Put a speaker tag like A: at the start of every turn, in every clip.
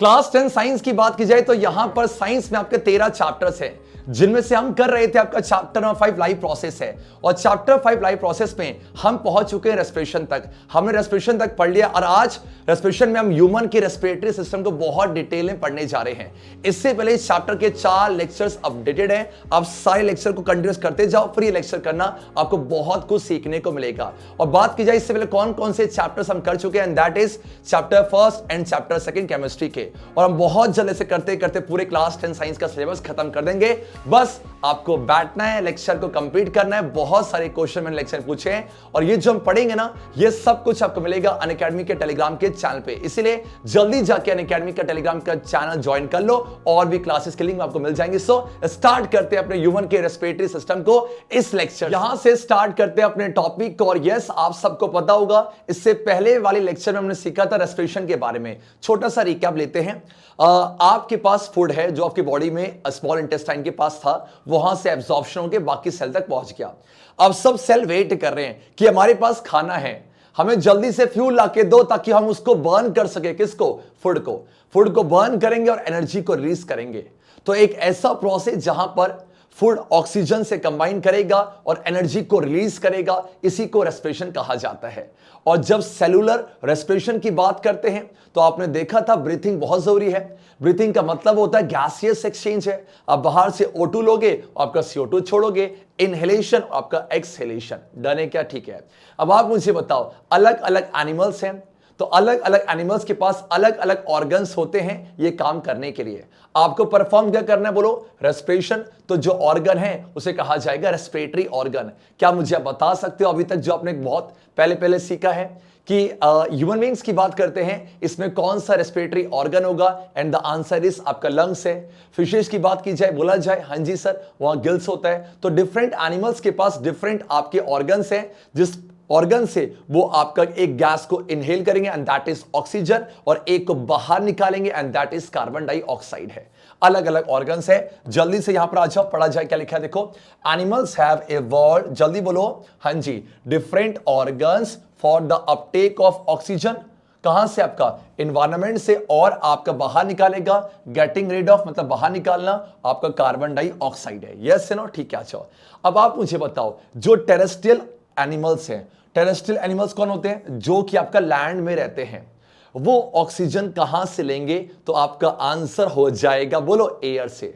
A: Class 10 science की बात की जाए तो यहां पर साइंस में आपके 13 चैप्टर्स हैं, जिनमें से हम कर रहे थे आपका चैप्टर नंबर 5 लाइव प्रोसेस है। और चैप्टर 5 लाइव प्रोसेस में हम पहुंच चुके हैं रेस्पिरेशन तक। हमने रेस्पिरेशन तक पढ़ लिया और आज रेस्पिरेशन में हम ह्यूमन की रेस्पिरेटरी सिस्टम को बहुत डिटेल में पढ़ने जा रहे हैं। इससे पहले इस चैप्टर के 4 लेक्चर्स अपडेटेड हैं। आप सारे लेक्चर को कंटिन्यूस करते जाओ, फ्री लेक्चर करना, आपको बहुत कुछ सीखने को मिलेगा। और बात की जाए इससे पहले कौन कौन से चैप्टर्स हम कर चुके हैं, that is chapter first and chapter second chemistry के। और हम बहुत जल्द से करते करते पूरे क्लास 10 साइंस का सिलेबस खत्म कर देंगे। बस आपको बैठना है, लेक्चर को कंप्लीट करना है। बहुत सारे क्वेश्चन मैंने लेक्चर पूछे हैं और ये जो हम पढ़ेंगे ना, ये सब कुछ आपको मिलेगा अनअकैडमी के टेलीग्राम के चैनल पे। इसीलिए जल्दी जाके अनअकैडमी का टेलीग्राम का चैनल ज्वाइन कर लो और भी क्लासेस के लिंक आपको मिल जाएंगे। सो स्टार्ट करते हैं अपने ह्यूमन के रेस्पिरेटरी सिस्टम को। इस लेक्चर यहां से स्टार्ट करते हैं अपने टॉपिक को। और यस, आप सबको पता होगा, इससे पहले वाले लेक्चर में हमने सीखा था रेस्पिरेशन के बारे में। छोटा सा रिकैप लेते हैं। आपके पास फूड है जो आपकी बॉडी में स्मॉल इंटेस्टाइन के पास था, वहां से एब्जॉर्प्शन होकर बाकी सेल तक पहुंच गया। अब सब सेल वेट कर रहे हैं कि हमारे पास खाना है, हमें जल्दी से फ्यूल लाके दो ताकि हम उसको बर्न कर सके। किसको? फूड को बर्न करेंगे और एनर्जी को रिलीज करेंगे। तो एक ऐसा प्रोसेस जहां पर फूड ऑक्सीजन से कंबाइन करेगा और एनर्जी को रिलीज करेगा, इसी को रेस्पिरेशन कहा जाता है। और जब सेलुलर रेस्पिरेशन की बात करते हैं तो आपने देखा था ब्रीथिंग बहुत जरूरी है। ब्रीथिंग का मतलब होता है गैसियस एक्सचेंज है। आप बाहर से O2 लोगे, आपका CO2 छोड़ोगे, इनहेलेशन, आपका एक्सहेलेशन। डन है क्या? ठीक है। अब आप मुझे बताओ, अलग अलग एनिमल्स हैं तो अलग अलग एनिमल्स के पास अलग अलग ऑर्गन्स होते हैं ये काम करने के लिए। आपको परफॉर्म क्या करना है बोलो? रेस्पिरेशन। तो जो ऑर्गन है उसे कहा जाएगा रेस्पिरेटरी ऑर्गन। क्या मुझे आप बता सकते हो अभी तक जो आपने बहुत पहले सीखा है कि ह्यूमन बीइंग्स की बात करते हैं, इसमें कौन सा रेस्पिरेटरी ऑर्गन होगा? एंड द आंसर इज आपका लंग्स है। फिशेस की बात की जाए, बोला जाए, हाँ जी सर, वहां गिल्स होता है। तो डिफरेंट एनिमल्स के पास डिफरेंट आपके ऑर्गन्स हैं, जिस ऑर्गन से वो आपका एक गैस को इनहेल करेंगे एंड दैट इज ऑक्सीजन, और एक को बाहर निकालेंगे and that is carbon dioxide है। अलग अलग ऑर्गन्स है। जल्दी से यहां पर आ जाओ, पढ़ा जाए। क्या लिखा है देखो, एनिमल्स हैव इवॉल्व्ड, जल्दी बोलो, हाँ जी, different organs for the uptake of oxygen. कहां से? आपका इन्वायरमेंट से, और आपका बाहर निकालेगा, गेटिंग रिड ऑफ मतलब बाहर निकालना, आपका कार्बन डाइऑक्साइड है। यस है नो? ठीक है। अच्छा, अब आप मुझे बताओ, जो टेरेस्ट्रियल एनिमल्स हैं, टेरेस्ट्रियल एनिमल्स कौन होते हैं? जो कि आपका लैंड में रहते हैं, वो ऑक्सीजन कहां से लेंगे? तो आपका आंसर हो जाएगा, बोलो, एयर से।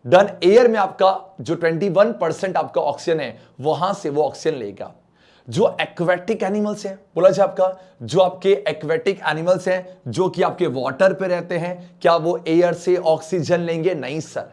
A: डन। एयर में आपका जो 21% आपका ऑक्सीजन है, वहां से वो ऑक्सीजन लेगा। जो एक्वेटिक एनिमल्स हैं, बोला जाए आपका, जो आपके एक्वेटिक एनिमल्स हैं जो कि आपके वाटर पे रहते हैं, क्या वो एयर से ऑक्सीजन लेंगे? नहीं सर,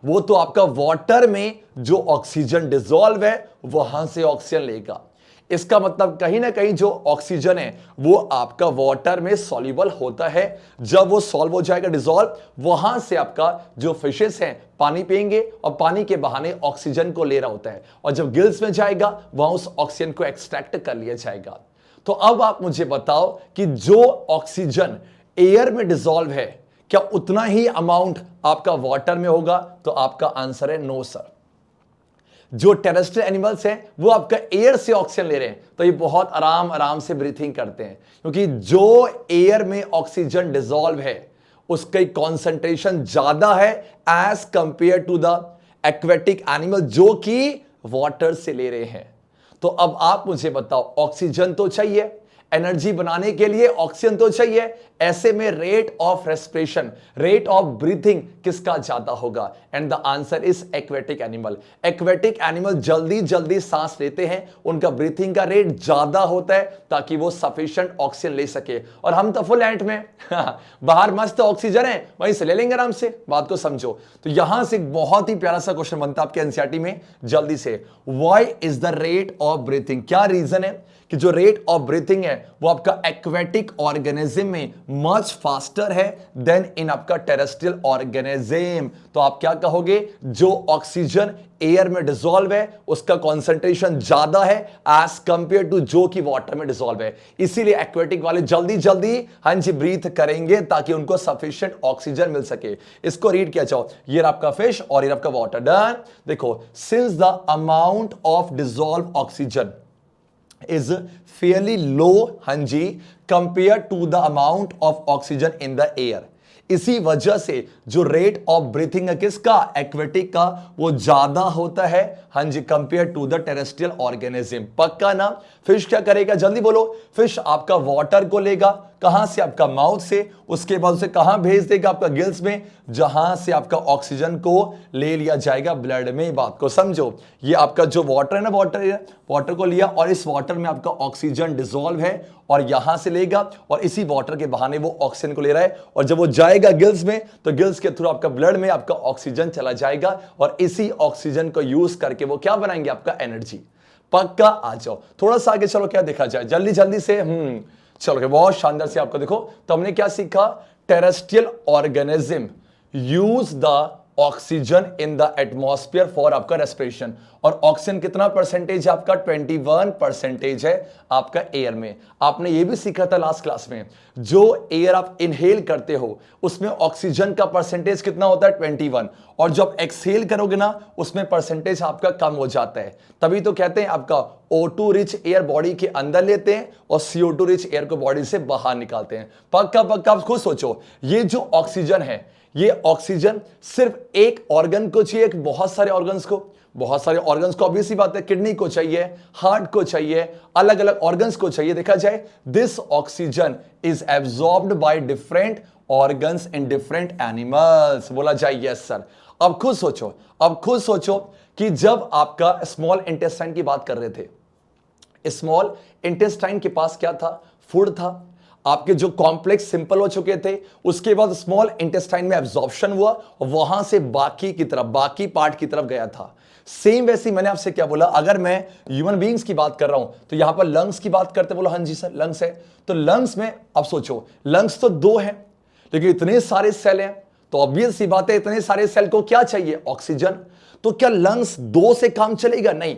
A: वो तो आपका वाटर में जो ऑक्सीजन डिसॉल्व है वहां से ऑक्सीजन लेगा। इसका मतलब कहीं ना कहीं जो ऑक्सीजन है वो आपका वाटर में सॉल्युबल होता है। जब वो सॉल्व हो जाएगा, डिसॉल्व, वहां से आपका जो फिशेस हैं पानी पिएंगे और पानी के बहाने ऑक्सीजन को ले रहा होता है, और जब गिल्स में जाएगा वहां उस ऑक्सीजन को एक्सट्रैक्ट कर लिया जाएगा। तो अब आप मुझे बताओ कि जो ऑक्सीजन एयर में डिसॉल्व है, क्या उतना ही अमाउंट आपका वाटर में होगा? तो आपका आंसर है नो सर। जो टेरेस्ट्रियल एनिमल्स हैं वो आपका एयर से ऑक्सीजन ले रहे हैं, तो ये बहुत आराम से ब्रीथिंग करते हैं, क्योंकि जो एयर में ऑक्सीजन डिसॉल्व है उसका कॉन्सेंट्रेशन ज्यादा है as compared to the aquatic animal जो कि वाटर से ले रहे हैं। तो अब आप मुझे बताओ, ऑक्सीजन तो चाहिए, एनर्जी बनाने के लिए ऑक्सीजन तो चाहिए, ऐसे में rate of respiration, rate of breathing किसका ज्यादा होगा? And the answer is aquatic animal. Aquatic animal जल्दी जल्दी सांस लेते हैं, उनका ब्रीथिंग का रेट ज्यादा होता है ताकि वो सफिशिएंट ऑक्सीजन ले सके। और हम तो फुल एंट में बाहर मस्त ऑक्सीजन है, वहीं से ले लेंगे आराम से। बात को समझो। तो यहां से एक बहुत ही प्यारा सा क्वेश्चन बनता है आपके एनसीईआरटी में, जल्दी से, why is the rate of breathing? क्या रीजन है कि जो रेट ऑफ ब्रीथिंग है वो आपका एक्वेटिक ऑर्गेनिज्म में मच फास्टर है देन इन आपका टेरेस्ट्रियल ऑर्गेनिज्म? तो आप क्या कहोगे? जो ऑक्सीजन एयर में डिसॉल्व है उसका कॉन्सेंट्रेशन ज्यादा है एज कंपेयर टू जो कि वाटर में डिसॉल्व है। इसीलिए एक्वेटिक वाले जल्दी जल्दी हाँ जी ब्रीथ करेंगे ताकि उनको सफिशिएंट ऑक्सीजन मिल सके। इसको रीड किया जाओ, ये आपका फिश और ये आपका वाटर। डन। देखो, since the amount of dissolve oxygen is fairly low, हाँ जी, compared to the amount of oxygen in the air. इसी वजह से जो रेट ऑफ ब्रीथिंग है किसका, एक्वेटिक का, वो ज्यादा होता है, हाँ जी, compare to the terrestrial organism. पक्का ना। फिश क्या करेगा, जल्दी बोलो। फिश आपका वाटर को लेगा, कहां से, आपका माउथ से, उसके बाद उसे कहां भेज देगा, आपका गिल्स में, जहां से आपका ऑक्सीजन को ले लिया जाएगा ब्लड में। बात को समझो, ये आपका जो वाटर है ना, वाटर को लिया और इस वाटर में आपका ऑक्सीजन डिसॉल्व है और यहां से लेगा और इसी वाटर के बहाने वो ऑक्सीजन को ले रहा है और जब वो जाएगा गिल्स में तो गिल्स के थ्रू आपका ब्लड में आपका ऑक्सीजन चला जाएगा और इसी ऑक्सीजन को यूज करके वो क्या बनाएंगे, आपका एनर्जी। पक्का। आ जाओ थोड़ा सा आगे, चलो क्या देखा जाए जल्दी जल्दी से। चलो बहुत शानदार से आपको देखो, तो हमने क्या सीखा, terrestrial organism use the oxygen in the atmosphere for आपका रेस्पिरेशन। और ऑक्सीजन कितना परसेंटेज है आपका, 21% है आपका एयर में। आपने ये भी सीखा था लास्ट क्लास में, जो एयर आप इनहेल करते हो उसमें ऑक्सीजन का परसेंटेज कितना होता है, 21, और जब एक्सहेल करोगे ना उसमें परसेंटेज आपका कम हो जाता है। तभी तो कहते हैं आपका O2 रिच एयर बॉडी के अंदर लेते हैं और CO2 रिच एयर को बॉडी से बाहर निकालते हैं। पक्का पक्का। आप खुद सोचो, ये जो ऑक्सीजन है, ये ऑक्सीजन सिर्फ एक ऑर्गन को चाहिए, बहुत सारे ऑर्गन्स को, बहुत सारे ऑर्गन्स को, ऑब्वियसली बात है, किडनी को चाहिए, हार्ट को चाहिए, अलग अलग ऑर्गन्स को चाहिए। देखा जाए, this oxygen is absorbed by different organs in different animals. बोला जाए यस सर। अब खुद सोचो, कि जब आपका स्मॉल इंटेस्टाइन की बात कर रहे थे, स्मॉल इंटेस्टाइन के पास क्या था, फूड था। आपके जो कॉम्प्लेक्स सिंपल हो चुके थे, उसके बाद स्मॉल इंटेस्टाइन में एब्जॉर्प्शन हुआ और वहां से बाकी पार्ट की तरफ गया था। सेम वैसी मैंने आपसे क्या बोला, अगर मैं ह्यूमन बीइंग्स की बात कर रहा हूं तो यहां पर लंग्स की बात करते, बोलो हाँ जी सर लंग्स है। तो लंग्स में अब सोचो, लंग्स तो 2 हैं लेकिन इतने सारे सेल हैं, तो ऑब्वियस सी बात है इतने सारे सेल को क्या चाहिए, ऑक्सीजन। तो क्या लंग्स 2 से काम चलेगा, नहीं।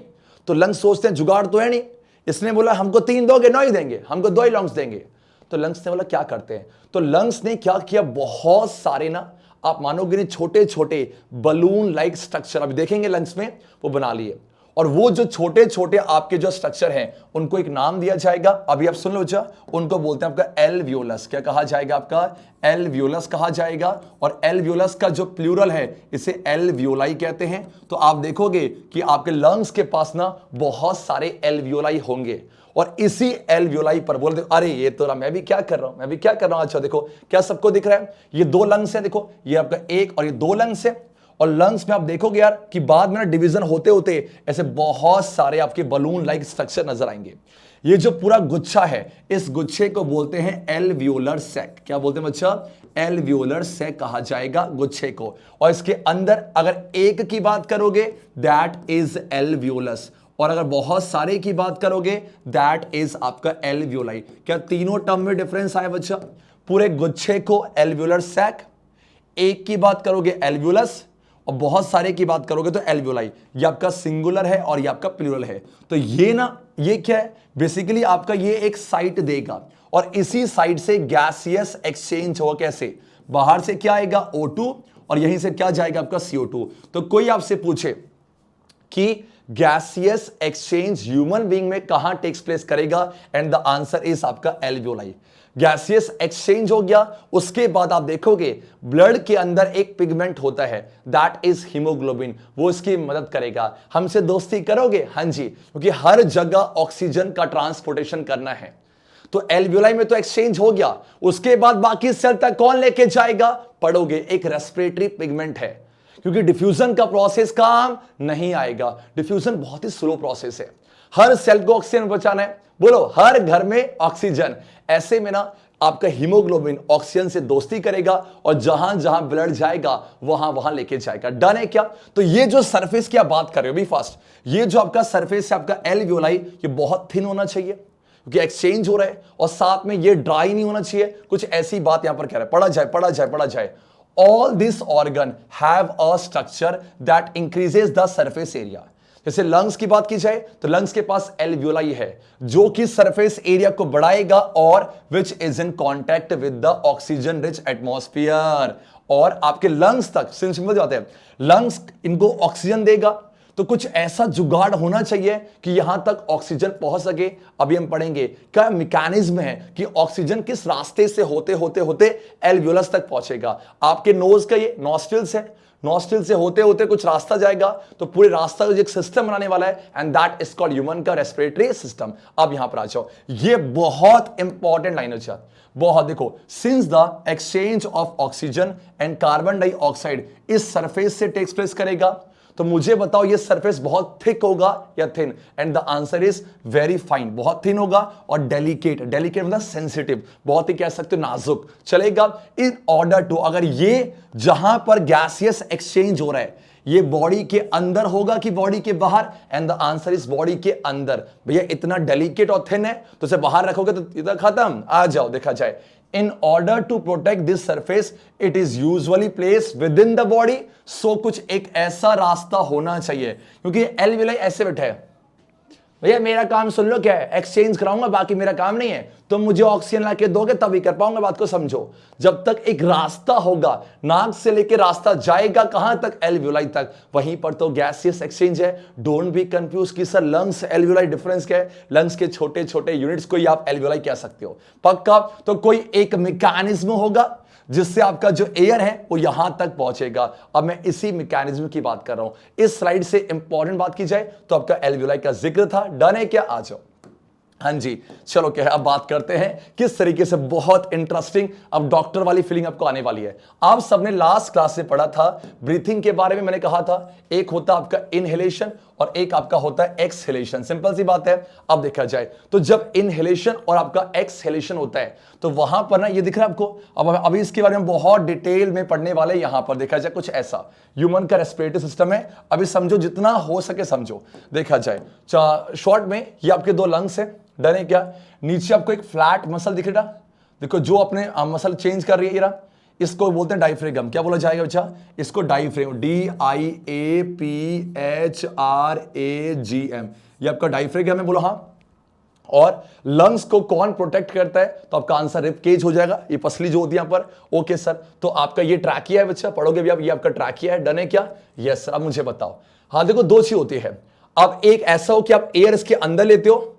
A: तो लंग्स सोचते हैं जुगाड़ तो है नहीं, इसने बोला हमको 3 दोगे, 9 ही देंगे, हमको 2 ही लंग्स देंगे। तो लंग्स ने बोला क्या करते हैं, तो लंग्स ने क्या किया, बहुत सारे ना, आप मानोगे नहीं, छोटे छोटे बलून लाइक स्ट्रक्चर, अभी देखेंगे लंग्स में, वो बना लिए। और वो जो छोटे छोटे आपके जो स्ट्रक्चर हैं उनको एक नाम दिया जाएगा, अभी आप सुन लो जा, उनको बोलते हैं आपका एल्वियोलस। क्या कहा जाएगा, आपका एल्वियोलस कहा जाएगा। और एल्वियोलस का जो प्लूरल है इसे एल्वियोलाई कहते हैं। तो आप देखोगे कि आपके लंग्स के पास ना बहुत सारे एल्वियोलाई होंगे और इसी एल्वियोलाई पर बोलते, अरे ये तो मैं भी क्या कर रहा हूं, अच्छा देखो क्या सबको दिख रहा है, ये 2 लंग्स है, देखो ये आपका 1 और ये 2 लंग्स है। और लंग्स में आप देखोगे यार कि बाद में ना डिवीजन होते होते ऐसे बहुत सारे आपके बलून लाइक स्ट्रक्चर नजर आएंगे। ये जो पूरा गुच्छा है, इस गुच्छे को बोलते हैं एल्वियोलर सैक। क्या बोलते हैं बच्चा, एल्वियोलर सैक कहा जाएगा गुच्छे को। और इसके अंदर अगर एक की बात करोगे दैट इज एल्वियोलस, और अगर बहुत सारे की बात करोगे दैट इज आपका एल्वियोलाई। क्या तीनों टर्म में डिफरेंस आया बच्चा, पूरे गुच्छे को एल्वियोलर सैक, एक की बात करोगे एल्वियोलस, और बहुत सारे की बात करोगे तो एल्वियोलाई। ये आपका सिंगुलर है और ये आपका प्लूरल है। तो ये ना, ये क्या है, बेसिकली आपका ये एक साइट देगा और इसी साइट से गैसियस एक्सचेंज होगा। कैसे, बाहर से क्या आएगा O2 और यहीं से क्या जाएगा आपका CO2। तो कोई आपसे पूछे कि गैसियस एक्सचेंज ह्यूमन बीइंग में कहां टेक्स प्लेस करेगा, एंड द आंसर इज आपका एल्वियोलाई। गैसियस एक्सचेंज हो गया, उसके बाद आप देखोगे ब्लड के अंदर एक पिगमेंट होता है दैट इज हीमोग्लोबिन, वो इसकी मदद करेगा। हमसे दोस्ती करोगे, हाँ जी, क्योंकि हर जगह ऑक्सीजन का ट्रांसपोर्टेशन करना है। तो एल्वियोलाई में तो एक्सचेंज हो गया, उसके बाद बाकी सेल तक कौन लेके जाएगा, पढ़ोगे, एक रेस्पिरेटरी पिगमेंट है, क्योंकि डिफ्यूजन का प्रोसेस काम नहीं आएगा। डिफ्यूजन बहुत ही स्लो प्रोसेस है, हर सेल को ऑक्सीजन बचाना है, बोलो हर घर में ऑक्सीजन। ऐसे में ना आपका हीमोग्लोबिन ऑक्सीजन से दोस्ती करेगा और जहां जहां ब्लड जाएगा वहां वहां लेके जाएगा। डन है क्या। तो ये जो सरफेस की आप बात कर रहे हो भी फास्ट, ये जो आपका सरफेस है आपका एल्वियोलाई, ये बहुत थिन होना चाहिए क्योंकि एक्सचेंज हो रहा है, और साथ में ये ड्राई नहीं होना चाहिए। कुछ ऐसी बात यहां पर कह रहा है, पढ़ा जाए। All this organ have a structure that increases the surface area। जैसे लंग्स की बात की जाए तो लंग्स के पास एल्वियोलाई है जो कि सरफेस एरिया को बढ़ाएगा और which is in contact with the oxygen rich atmosphere. और आपके लंग्स तक सिंपल बात है, लंग्स इनको ऑक्सीजन देगा तो कुछ ऐसा जुगाड़ होना चाहिए कि यहां तक ऑक्सीजन पहुंच सके। अभी हम पढ़ेंगे क्या मैकेनिज्म है कि ऑक्सीजन किस रास्ते से होते होते होते एल्वियोलस तक पहुंचेगा। आपके नोज का ये नॉस्ट्रिल्स है, नॉस्ट्रिल से होते होते कुछ रास्ता जाएगा, तो पूरे रास्ता का एक सिस्टम बनाने वाला है and that is called human का रेस्पिरेटरी सिस्टम। अब यहां पर आ जाओ, ये बहुत इंपॉर्टेंट लाइन है। बहुत देखो, since the exchange of oxygen and carbon dioxide इस सरफेस से टेक्स प्लेस करेगा, तो मुझे बताओ ये सरफेस बहुत थिक होगा या thin, and the answer is very fine. बहुत थिन होगा और डेलिकेट, डेलिकेट मतलब सेंसिटिव, बहुत ही कह सकते हो नाजुक चलेगा। इन ऑर्डर टू, अगर ये जहां पर गैसियस एक्सचेंज हो रहा है ये बॉडी के अंदर होगा कि बॉडी के बाहर, and the answer is body के अंदर। भैया इतना डेलिकेट और थिन है तो उसे बाहर रखोगे तो इधर खत्म। आ जाओ देखा जाए, in order to protect this surface it is usually placed within the body। so कुछ एक ऐसा रास्ता होना चाहिए, क्योंकि एल्वियोलाई ऐसे बैठे है, भैया मेरा काम सुन लो क्या है, एक्सचेंज कराऊंगा बाकी मेरा काम नहीं है, तुम मुझे ऑक्सीजन लाके दोगे तभी कर पाऊंगा। बात को समझो, जब तक एक रास्ता होगा, नाक से लेके रास्ता जाएगा कहां तक, एल्वियोलाई तक, वहीं पर तो गैसियस एक्सचेंज है। डोंट बी कंफ्यूज कि सर लंग्स एल्वियोलाई डिफरेंस क्या है, लंग्स के छोटे छोटे यूनिट्स को ही आप एल्वियोलाई कह सकते हो पक्का। तो कोई एक मैकेनिज्म होगा जिससे आपका जो एयर है वो यहां तक पहुंचेगा। अब मैं इसी मैकेनिज्म की बात कर रहा हूं। इस स्लाइड से इंपॉर्टेंट बात की जाए तो आपका एल्वियोलाई का जिक्र था, डन है क्या? आ जाओ। हाँ जी, चलो क्या है, अब बात करते हैं किस तरीके से, बहुत इंटरेस्टिंग, अब डॉक्टर वाली फीलिंग आपको आने वाली है। आप सबने लास्ट क्लास से पढ़ा था ब्रीथिंग के बारे में, मैंने कहा था एक होता आपका इनहेलेशन और एक आपका होता है एक्सहेलेशन। सिंपल सी बात है। अब देखा जाए तो जब इनहेलेशन और आपका एक्सहेलेशन होता है तो वहां पर ना ये दिख रहा है आपको, अब अभी इसके बारे में बहुत डिटेल में पढ़ने वाले। यहां पर देखा जाए कुछ ऐसा ह्यूमन का रेस्पिरेटरी सिस्टम है, अभी समझो जितना हो सके समझो। देखा जाए शॉर्ट में ये आपके दो लंग्स है, डर है क्या, नीचे आपको एक फ्लैट मसल दिख रहा, देखो जो अपने मसल चेंज कर रही है, इसको बोलते हैं डायफ्रेगम। क्या बोला जाएगा बच्चा? इसको डायफ्रेगम, DIAPHRAGM, ये आपका डायफ्रेगम है, बोलो हाँ। और लंग्स को कौन प्रोटेक्ट करता है? तो आपका आंसर रिब केज हो जाएगा, ये पसली जो होती है यहां पर। ओके सर, तो आपका ये ट्रैकिया है बच्चा, पढ़ोगे भी आप, ये आपका ट्रैकिया है, डन है क्या? Yes sir. अब मुझे बताओ, हाँ देखो दो चीज होती है। अब एक ऐसा हो कि आप एयर इसके अंदर लेते हो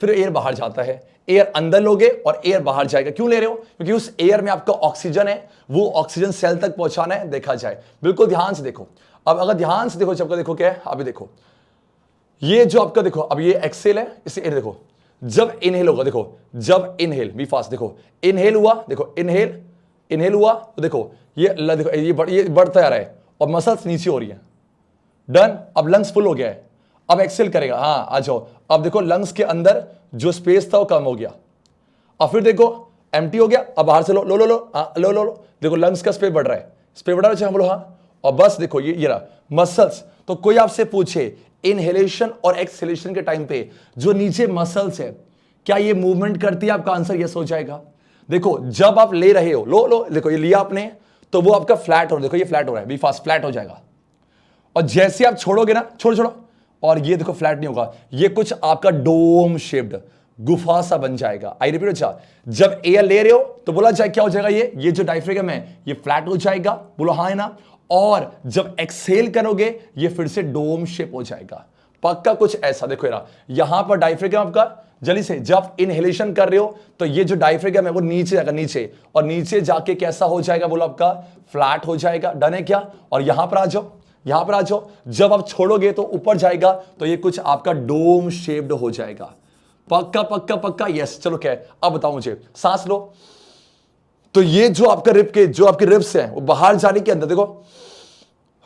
A: फिर एयर बाहर जाता है, एयर अंदर लोगे और एयर बाहर जाएगा। क्यों ले रहे हो? क्योंकि उस एयर में आपका ऑक्सीजन है, वो ऑक्सीजन सेल तक पहुंचाना है। देखा जाए बिल्कुल ध्यान से देखो, अब अगर ध्यान से देखो, जब देखो क्या है, अभी देखो ये जो आपका देखो, अब ये एक्सेल है, इसे एयर देखो, जब इनहेल होगा, देखो जब इनहेल, बी फास्ट, देखो इनहेल हुआ, देखो इनहेल हुआ तो देखो ये देखो ये बढ़ता जा रहा है और मसल्स नीचे हो रही है, डन। अब लंग्स फुल हो गया है, अब एक्सेल करेगा, हाँ आ जाओ। अब देखो लंग्स के अंदर जो स्पेस था वो कम हो गया, अब फिर देखो एम्प्टी हो गया, अब बाहर से लो लो लो लो लो लो लो, देखो लंग्स का स्पेस बढ़ रहा है, स्पेस बढ़ रहा है, बोलो हाँ। और बस देखो ये रहा मसल्स। तो कोई आपसे पूछे इनहेलेशन और एक्सहेलेशन के टाइम पे जो नीचे मसल्स है क्या ये मूवमेंट करती है? आपका आंसर यस हो जाएगा। देखो जब आप ले रहे हो, लो लो, देखो ये लिया आपने तो वो आपका फ्लैट हो रहा है, देखो ये फ्लैट हो रहा है, बी फास्ट फ्लैट हो जाएगा। और जैसे आप छोड़ोगे ना, छोड़ो और ये देखो फ्लैट नहीं होगा, ये कुछ आपका डोम शेप्ड गुफा सा बन जाएगा। आई रिपीट, अच्छा जब एयर ले रहे हो तो बोला जाए क्या हो जाएगा, ये जो डायफ्रेगम है ये फ्लैट हो जाएगा, बोलो हाँ है ना। और जब एक्सहेल करोगे ये फिर से डोम शेप हो जाएगा, पक्का कुछ ऐसा। देखो यहां पर डायफ्रेगम आपका जल्दी से, जब इनहेलेशन कर रहे हो तो ये जो डायफ्रेगम है वो नीचे जाएगा, नीचे, और नीचे जाके कैसा हो जाएगा, बोलो आपका फ्लैट हो जाएगा, डन है क्या? और यहां पर आ जाओ, यहां पर आ जाओ, जब आप छोड़ोगे तो ऊपर जाएगा तो ये कुछ आपका डोम शेप्ड हो जाएगा, पक्का पक्का पक्का यस। चलो क्या है, अब बताओ मुझे, सांस लो, तो ये जो आपका रिब के, जो आपके रिब्स हैं वो बाहर जाने के अंदर, देखो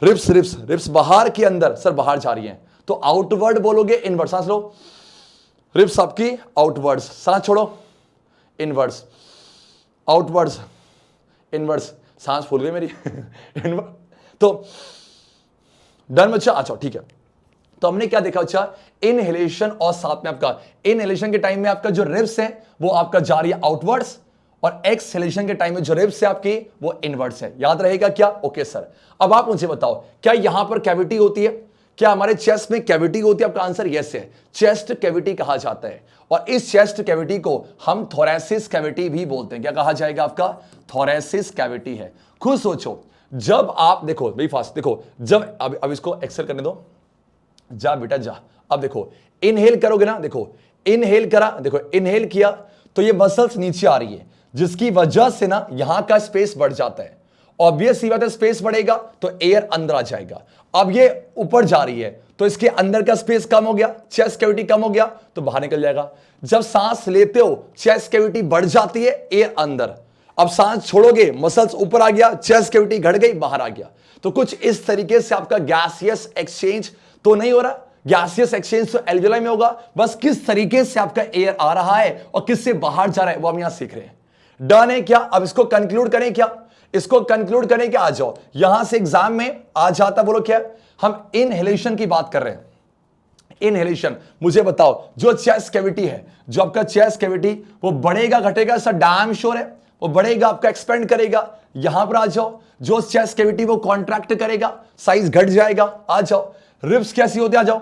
A: रिब्स रिब्स रिब्स बाहर के अंदर, सर बाहर जा रही हैं, तो आउटवर्ड बोलोगे इनवर्ड, सांस लो, रिब्स आपकी आउटवर्ड्स, सांस छोड़ो, इनवर्ड्स, आउटवर्ड्स, इनवर्ड्स, सांस फूल गई मेरी इनवर्ड, तो डन बच्चा। अच्छा ठीक है, तो हमने क्या देखा बच्चा, इनहेलेशन और साथ में आपका इनहेलेशन के टाइम में आपका जो रिब्स है वो आपका जा रही है आउटवर्ड्स, और एक्सहेलेशन के टाइम में जो रिब्स है आपकी वो इनवर्ड्स है। याद रहेगा क्या? Okay sir. अब आप मुझे बताओ क्या यहां पर कैविटी होती है? क्या हमारे चेस्ट में कैविटी होती है? आपका आंसर यस है, चेस्ट कैविटी कहा जाता है। और इस चेस्ट कैविटी को हम थोरेसिस कैविटी भी बोलते हैं। क्या कहा जाएगा? आपका थोरेसिस कैविटी है। खुद सोचो, जब आप देखो भाई फास्ट, देखो जब अब इसको एक्सेल करने दो, जा बेटा जा। अब देखो इनहेल करोगे ना, देखो इनहेल करा, देखो इनहेल किया तो ये मसल्स नीचे आ रही है, जिसकी वजह से ना यहां का स्पेस बढ़ जाता है। ऑब्वियस सी बात है, स्पेस बढ़ेगा तो एयर अंदर आ जाएगा। अब ये ऊपर जा रही है तो इसके अंदर का स्पेस कम हो गया, चेस्ट कैविटी कम हो गया तो बाहर निकल जाएगा। जब सांस लेते हो चेस्ट कैविटी बढ़ जाती है, एयर अंदर। अब सांस छोड़ोगे मसल्स ऊपर आ गया, चेस्ट कैविटी घट गई, बाहर आ गया। तो कुछ इस तरीके से आपका गैसियस एक्सचेंज तो नहीं हो रहा, गैसियस एक्सचेंज तो एल्वियोलाई में होगा। बस किस तरीके से आपका एयर आ रहा है और किससे बाहर जा रहा है वो हम यहां सीख रहे हैं। डन है क्या? अब इसको कंक्लूड करें क्या? इसको कंक्लूड करें क्या? आ जाओ यहां से एग्जाम में आ जाता, बोलो क्या? हम इनहेलेशन की बात कर रहे हैं। इनहेलेशन, मुझे बताओ जो चेस्ट कैविटी है, जो आपका चेस्ट कैविटी वो बढ़ेगा घटेगा? सर डैम श्योर है वो बढ़ेगा, आपका एक्सपेंड करेगा। यहां पर आ जाओ, जो चेस्ट कैविटी वो कॉन्ट्रैक्ट करेगा, साइज घट जाएगा। आ जाओ रिब्स कैसी होती है? आ जाओ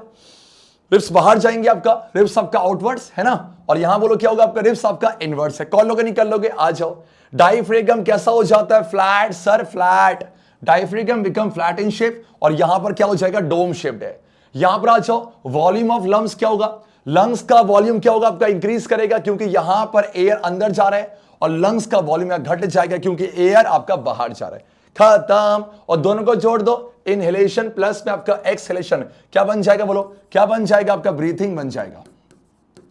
A: रिब्स बाहर जाएंगे, आपका रिब्स आपका आउटवर्ड्स है ना, और यहां बोलो क्या होगा? आपका रिब्स आपका इनवर्ड्स है। कॉल लोगे नहीं कर लोगे? आ जाओ। डायफ्राम कैसा हो जाता है? Flat sir, flat. Diaphragm become flat in shape और यहां पर क्या हो जाएगा? डोम शेप्ड है। यहां पर आ जाओ, वॉल्यूम ऑफ लंग्स क्या होगा? लंग्स का वॉल्यूम क्या होगा? आपका इंक्रीज करेगा क्योंकि यहां पर एयर अंदर जा रहा है, और लंग्स का वॉल्यूम घट जाएगा क्योंकि एयर आपका बाहर जा रहा है। खत्म। और दोनों को जोड़ दो, इनहेलेशन प्लस में आपका एक्सहेलेशन क्या बन जाएगा? बोलो क्या बन जाएगा? आपका ब्रीथिंग बन जाएगा।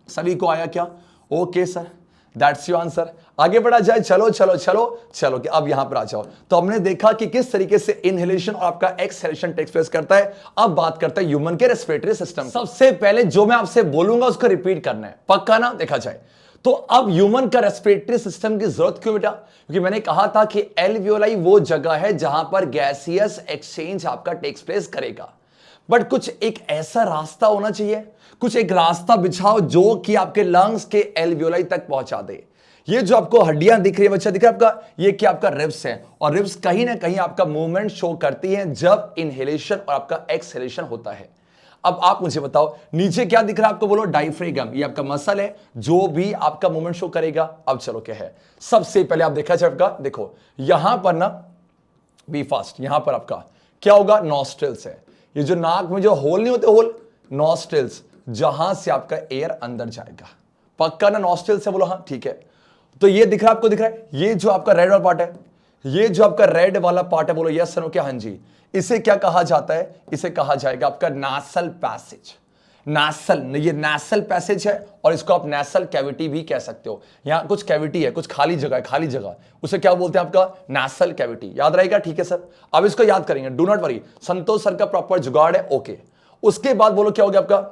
A: सभी को आया क्या? Okay sir, that's your answer. आगे बढ़ा जाए, चलो चलो चलो चलो कि अब यहां पर आ जाओ। तो हमने देखा कि किस तरीके से इनहेलेशन और आपका एक्सहेलेशन टेक्स प्लेस करता है। अब बात करते हैं ह्यूमन के रेस्पिरेटरी सिस्टम। सबसे पहले जो मैं आपसे बोलूंगा उसको रिपीट करना है, पक्का ना? देखा जाए तो अब ह्यूमन का रेस्पिरेटरी सिस्टम की जरूरत क्यों बेटा? क्योंकि मैंने कहा था कि एल्वियोलाई वो जगह है जहां पर गैसियस एक्सचेंज आपका टेक्स प्लेस करेगा। बट कुछ एक ऐसा रास्ता होना चाहिए, कुछ एक रास्ता बिछाओ जो कि आपके लंग्स के एल्वियोलाई तक पहुंचा दे। ये जो आपको हड्डियां दिख रही है बच्चा, दिख रहा है आपका, ये क्या आपका रिब्स है, और रिब्स कहीं ना कहीं आपका मूवमेंट शो करती है जब इनहेलेशन और आपका एक्सहेलेशन होता है। अब आप मुझे बताओ नीचे क्या दिख रहा है आपको? बोलो डायफ्राम, ये आपका मसल है जो भी आपका मूवमेंट शो करेगा। अब चलो क्या है, सबसे पहले आप देखा जाए आपका, देखो यहां पर ना, बी फास्ट, यहां पर आपका क्या होगा? नॉस्ट्रिल्स है। ये जो नाक में जो होल नहीं होते, होल, नॉस्ट्रिल्स, जहां से आपका एयर अंदर जाएगा। पक्का ना? नॉस्ट्रिल्स है, बोलो हाँ, ठीक है। तो ये दिख रहा है आपको, दिख रहा है ये जो आपका रेड वाला पार्ट है, ये जो आपका रेड वाला पार्ट है, बोलो यस सर क्या? हाँ जी। इसे क्या कहा जाता है? इसे कहा जाएगा आपका नासल पैसेज। नासल, ये नासल पैसेज है और इसको आप नासल कैविटी भी कह सकते हो। यहां कुछ कैविटी है, कुछ खाली जगह है, खाली जगह, उसे क्या बोलते हैं? आपका नासल कैविटी। याद रहेगा? ठीक है सर, अब इसको याद करेंगे, do not worry, Santosh sir का प्रॉपर जुगाड़ है। ओके, उसके बाद बोलो क्या हो गया आपका?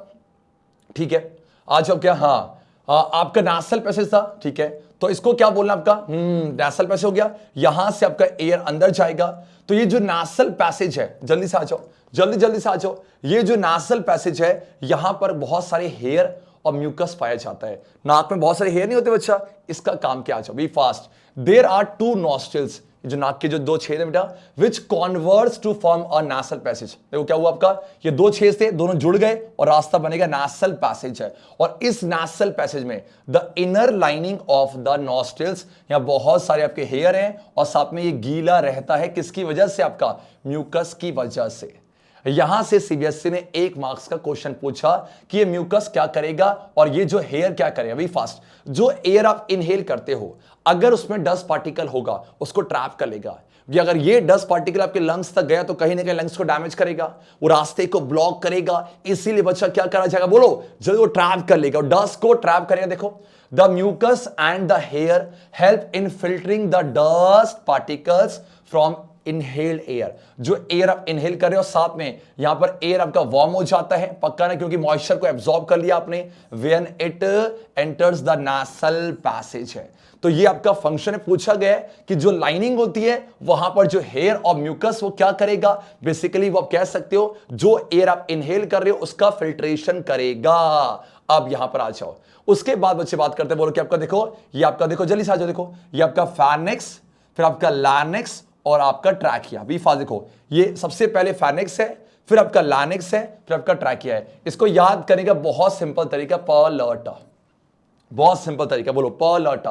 A: ठीक है, आज अब क्या? हाँ, आपका नासल पैसेज था, ठीक है, तो इसको क्या बोलना आपका? नासल पैसेज हो गया। यहां से आपका एयर अंदर जाएगा, तो ये जो नासल पैसेज है, जल्दी से आ जाओ, जल्दी जल्दी से आ जाओ, ये जो नासल पैसेज है यहां पर बहुत सारे हेयर और म्यूकस पाया जाता है। नाक में बहुत सारे हेयर नहीं होते बच्चा, इसका काम क्या? आ जाओ, be fast. There are two nostrils, जो नाक के जो दो छेद है बेटा, which converts to form a nasal passage. देखो क्या हुआ आपका? ये दो छेद थे, दोनों जुड़ गए और रास्ता बनेगा नासल पैसेज है। और इस नासल पैसेज में the inner lining of the nostrils, यहां बहुत सारे आपके हेयर हैं और साथ में ये गीला रहता है, किसकी वजह से? आपका म्यूकस की वजह से। यहां से सीबीएसई ने 1 मार्क्स का क्वेश्चन पूछा कि ये म्यूकस क्या करेगा और ये जो हेयर क्या करेगा। वी फास्ट, जो एयर आप इनहेल करते हो, अगर उसमें डस्ट पार्टिकल होगा उसको ट्रैप कर लेगा। कि अगर ये डस्ट पार्टिकल आपके लंग्स तक गया तो कहीं ना कहीं लंग्स को डैमेज करेगा, वो रास्ते को ब्लॉक करेगा। इसीलिए बच्चा क्या करा जाएगा? बोलो जल्दी, वो ट्रैप कर लेगा, डस्ट को ट्रैप करेगा। देखो, the mucus and the hair help in filtering the dust particles from inhaled air. जो एयर आप इनहेल कर रहे हो, साथ में यहां पर एयर आपका वार्म हो जाता है, पक्का ना? क्योंकि मॉइस्चर को एब्जॉर्ब कर लिया आपने when it enters the nasal passage है। तो ये आपका फंक्शन है। पूछा गया है कि जो लाइनिंग होती है वहां पर जो हेयर और म्यूकस वो क्या करेगा? बेसिकली वो आप कह सकते हो जो एयर आप इनहेल कर रहे हो उसका फिल्ट्रेशन करेगा। अब यहां पर आ जाओ, उसके बाद बच्चे बात करते हैं, बोलो कि आपका देखो, ये आपका देखो, जल्दी से आ जाओ, देखो ये आपका फैर्निक्स, फिर आपका लैरिंक्स और आपका ट्रैकिया। बी फास्ट, देखो ये सबसे पहले फैर्निक्स है, फिर आपका लैरिंक्स है, फिर आपका ट्रैकिया है। इसको याद करने का बहुत सिंपल तरीका, प-ल-ट, बहुत सिंपल तरीका, बोलो प-ल-ट,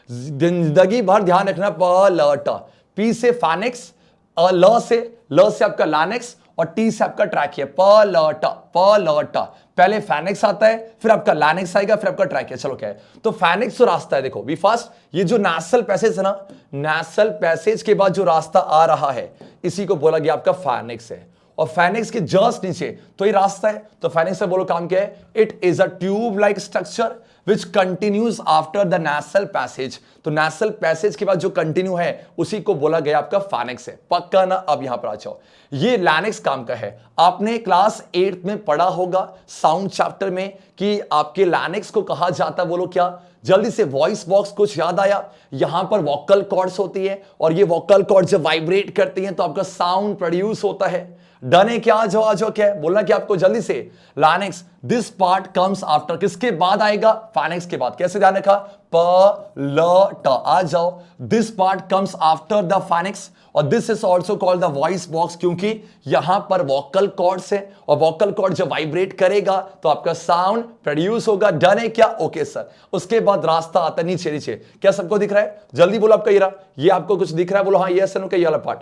A: जिंदगी भर ध्यान रखना, प-ल-ट। पी से फैर्निक्स, ल से आपका लैरिंक्स और टी से आपका ट्रैकिया, पलट। पहले फेनिक्स आता है, फिर आपका लैनिक्स आएगा, फिर आपका ट्रैकिया। चलो क्या है, तो फेनिक्स जो रास्ता है, देखो वी फास्ट, ये जो नासल पैसेज है ना, नासल पैसेज के बाद जो रास्ता आ रहा है इसी को बोला गया आपका फेनिक्स है। और फेनिक्स के जस्ट नीचे तो ये रास्ता है, तो फेनिक्स से बोलो काम क्या है, it is a tube like structure which continues after the nasal passage. तो नासल पैसेज के बाद जो कंटिन्यू है उसी को बोला गया आपका फेनिक्स है। पक्का ना? अब यहां पर आ जाओ, ये लैनिक्स काम का है। आपने क्लास 8 में पढ़ा होगा साउंड चैप्टर में कि आपके लैनिक्स को कहा जाता, बोलो क्या, जल्दी से वॉइस बॉक्स कुछ याद आया? यहां पर वोकल कॉर्ड्स होती है और ये वोकल कॉर्ड जब वाइब्रेट करती हैं तो आपका साउंड प्रोड्यूस होता है। डन है क्या? आ जाओ क्या है? बोलना कि आपको जल्दी से लैनिक्स, दिस पार्ट कम्स आफ्टर, किसके बाद आएगा? फेनिक्स के बाद। कैसे ध्यान रखा? प ल ट। आ जाओ, this part comes after the pharynx और this is also called the voice box, क्योंकि यहां पर वोकल कॉर्ड्स है और वोकल कॉर्ड जब वाइब्रेट करेगा तो आपका साउंड प्रोड्यूस होगा। डन है क्या? Okay sir. उसके बाद रास्ता आता है नीचे नीचे। क्या सबको दिख रहा है? जल्दी बोलो आपका ये आपको कुछ दिख रहा है? बोलो हाँ, ये सर, ये वाला पार्ट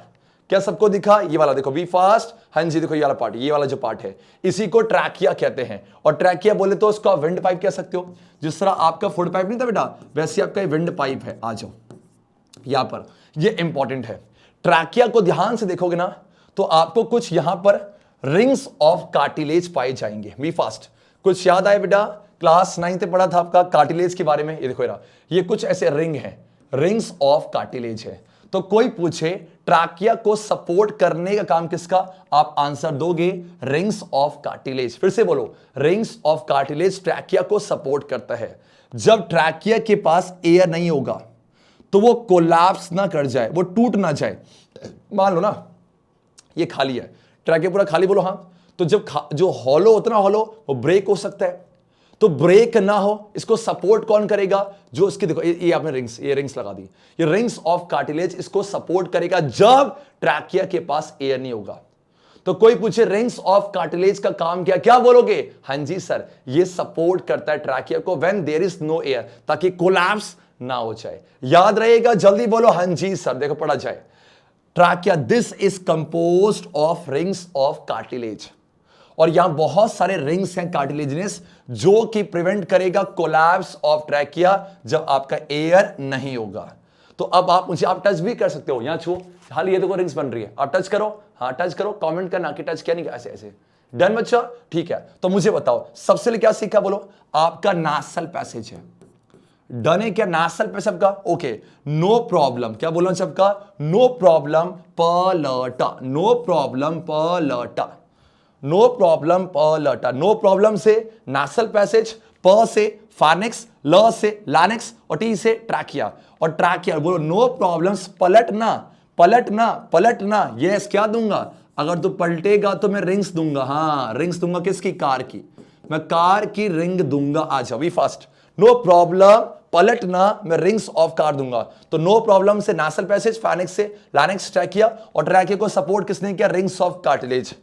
A: क्या सबको दिखा? ये वाला देखो, बी फास्ट। हाँ जी, देखो ये वाला पार्ट, ये वाला जो पार्ट है इसी को ट्रैकिया कहते हैं। और ट्रैकिया बोले तो उसको आप विंड पाइप कह सकते हो। जिस तरह आपका फूड पाइप नहीं था बेटा, वैसे आपका विंड पाइप है। आ जाओ यहां पर, ये इंपॉर्टेंट है। ट्रैकिया को ध्यान से देखोगे ना तो आपको कुछ यहां पर रिंग्स ऑफ कार्टिलेज पाए जाएंगे। Be fast. कुछ याद आए बेटा? क्लास 9 में पढ़ा था आपका कार्टिलेज के बारे में। ये देखो ये कुछ ऐसे रिंग है, रिंग्स ऑफ कार्टिलेज है। तो कोई पूछे ट्रैकिया को सपोर्ट करने का काम किसका, आप आंसर दोगे रिंग्स ऑफ कार्टिलेज। फिर से बोलो, रिंग्स ऑफ कार्टिलेज ट्रैकिया को सपोर्ट करता है। जब ट्रैकिया के पास एयर नहीं होगा तो वो कोलैप्स ना कर जाए, वो टूट ना जाए। मान लो ना ये खाली है, ट्रैकिया पूरा खाली, बोलो हाँ, तो जब जो हॉलो होता है ना, हॉलो, वो ब्रेक हो सकता है। तो ब्रेक ना हो, इसको सपोर्ट कौन करेगा? जो इसकी देखो ये आपने रिंग्स, ये रिंग्स लगा दी, ये रिंग्स ऑफ कार्टिलेज इसको सपोर्ट करेगा जब ट्रैकिया के पास एयर नहीं होगा। तो कोई पूछे रिंग्स ऑफ कार्टिलेज का काम क्या बोलोगे? हाँ जी सर, ये सपोर्ट करता है ट्रैकिया को when there is no air, ताकि कोलैप्स ना हो जाए। याद रहेगा? जल्दी बोलो हाँ जी सर। देखो पढ़ा जाए, trachea this is composed of rings of cartilage. और यहां बहुत सारे रिंग्स हैं कार्टिलेजिनस जो कि प्रिवेंट करेगा कोलैप्स ऑफ ट्रैकिया जब आपका एयर नहीं होगा। तो अब आप मुझे आप टच भी कर सकते हो, यहां छू, हाल ये देखो रिंग्स बन रही है, आप टच करो। हाँ टच करो, कमेंट करना कि टच क्या नहीं, ऐसे ऐसे। डन बच्चा? ठीक है, तो मुझे बताओ सबसे क्या सीखा? बोलो आपका नासल पैसेज है। डन है क्या? नासल पैसेज का ओके, नो प्रॉब्लम। क्या बोलना सबका? नो प्रॉब्लम पलटा, नो प्रॉब्लम पलटा, नो प्रॉब्लम पलटा। नो प्रॉब्लम से नासल पैसेज, प से फेनिक्स, ल से लैनिक्स और टी से ट्रैकिया। और ट्रैकिया बोलो नो प्रॉब्लम्स, पलटना पलटना पलटना। यस क्या दूंगा? अगर तू पलटेगा तो मैं रिंग्स दूंगा। हाँ रिंग्स दूंगा, किसकी? कार की, मैं कार की रिंग दूंगा। आ जाओ वी फास्ट। नो प्रॉब्लम पलटना, मैं रिंग्स ऑफ कार दूंगा। तो नो प्रॉब्लम से नासल पैसेज, फेनिक्स से लैनिक्स, ट्रैकिया, और ट्रैकिया को सपोर्ट किसने किया? Rings of cartilage.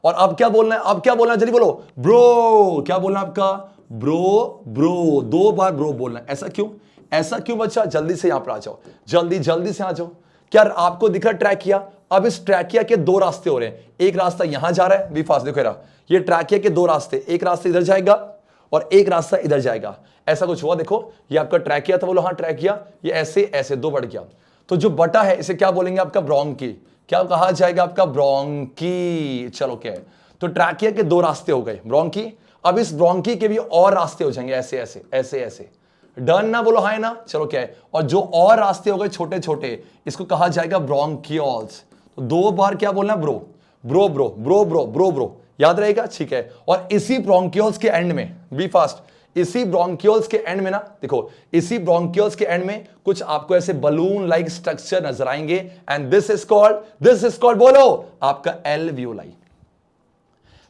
A: और अब क्या बोलना है? अब क्या बोलना है? जल्दी बोलो ब्रो। क्या बोलना है आपका? ब्रो ब्रो, 2 बार ब्रो बोलना है। ऐसा क्यों? ऐसा क्यों बच्चा? जल्दी से यहां पर आ जाओ, जल्दी से आ जाओ। क्या आपको दिख रहा ट्रैकिया? अब इस ट्रैकिया के 2 रास्ते हो रहे हैं। एक रास्ता यहां जा रहा है, बी फास्ट देखो ये ट्रैकिया के 2 रास्ते, एक रास्ता इधर जाएगा और एक रास्ता इधर जाएगा। ऐसा कुछ हुआ? देखो ये आपका ट्रैकिया था, बोलो हाँ ट्रैकिया, ये ऐसे ऐसे 2 बढ़ गया। तो जो बटा है इसे क्या बोलेंगे? आपका ब्रोंकी। क्या कहा जाएगा? आपका ब्रोंकी। चलो क्या है, तो ट्रैकिया के 2 रास्ते हो गए, ब्रोंकी। अब इस ब्रोंकी के भी और रास्ते हो जाएंगे, ऐसे ऐसे ऐसे ऐसे। डन ना? बोलो हाँ ना? चलो क्या है, और जो और रास्ते हो गए छोटे छोटे, इसको कहा जाएगा ब्रोंकियोल्स। तो 2 बार क्या बोलना? Bro bro bro bro bro bro bro, याद रहेगा? ठीक है। और इसी ब्रोंकियोल्स के एंड में, बी फास्ट, इसी ब्रोंकियोल्स के एंड में ना, देखो इसी ब्रोंकियोल्स के एंड में कुछ आपको ऐसे बलून लाइक स्ट्रक्चर नजर आएंगे एंड दिस इज कॉल्ड बोलो आपका एल्वियोलाई।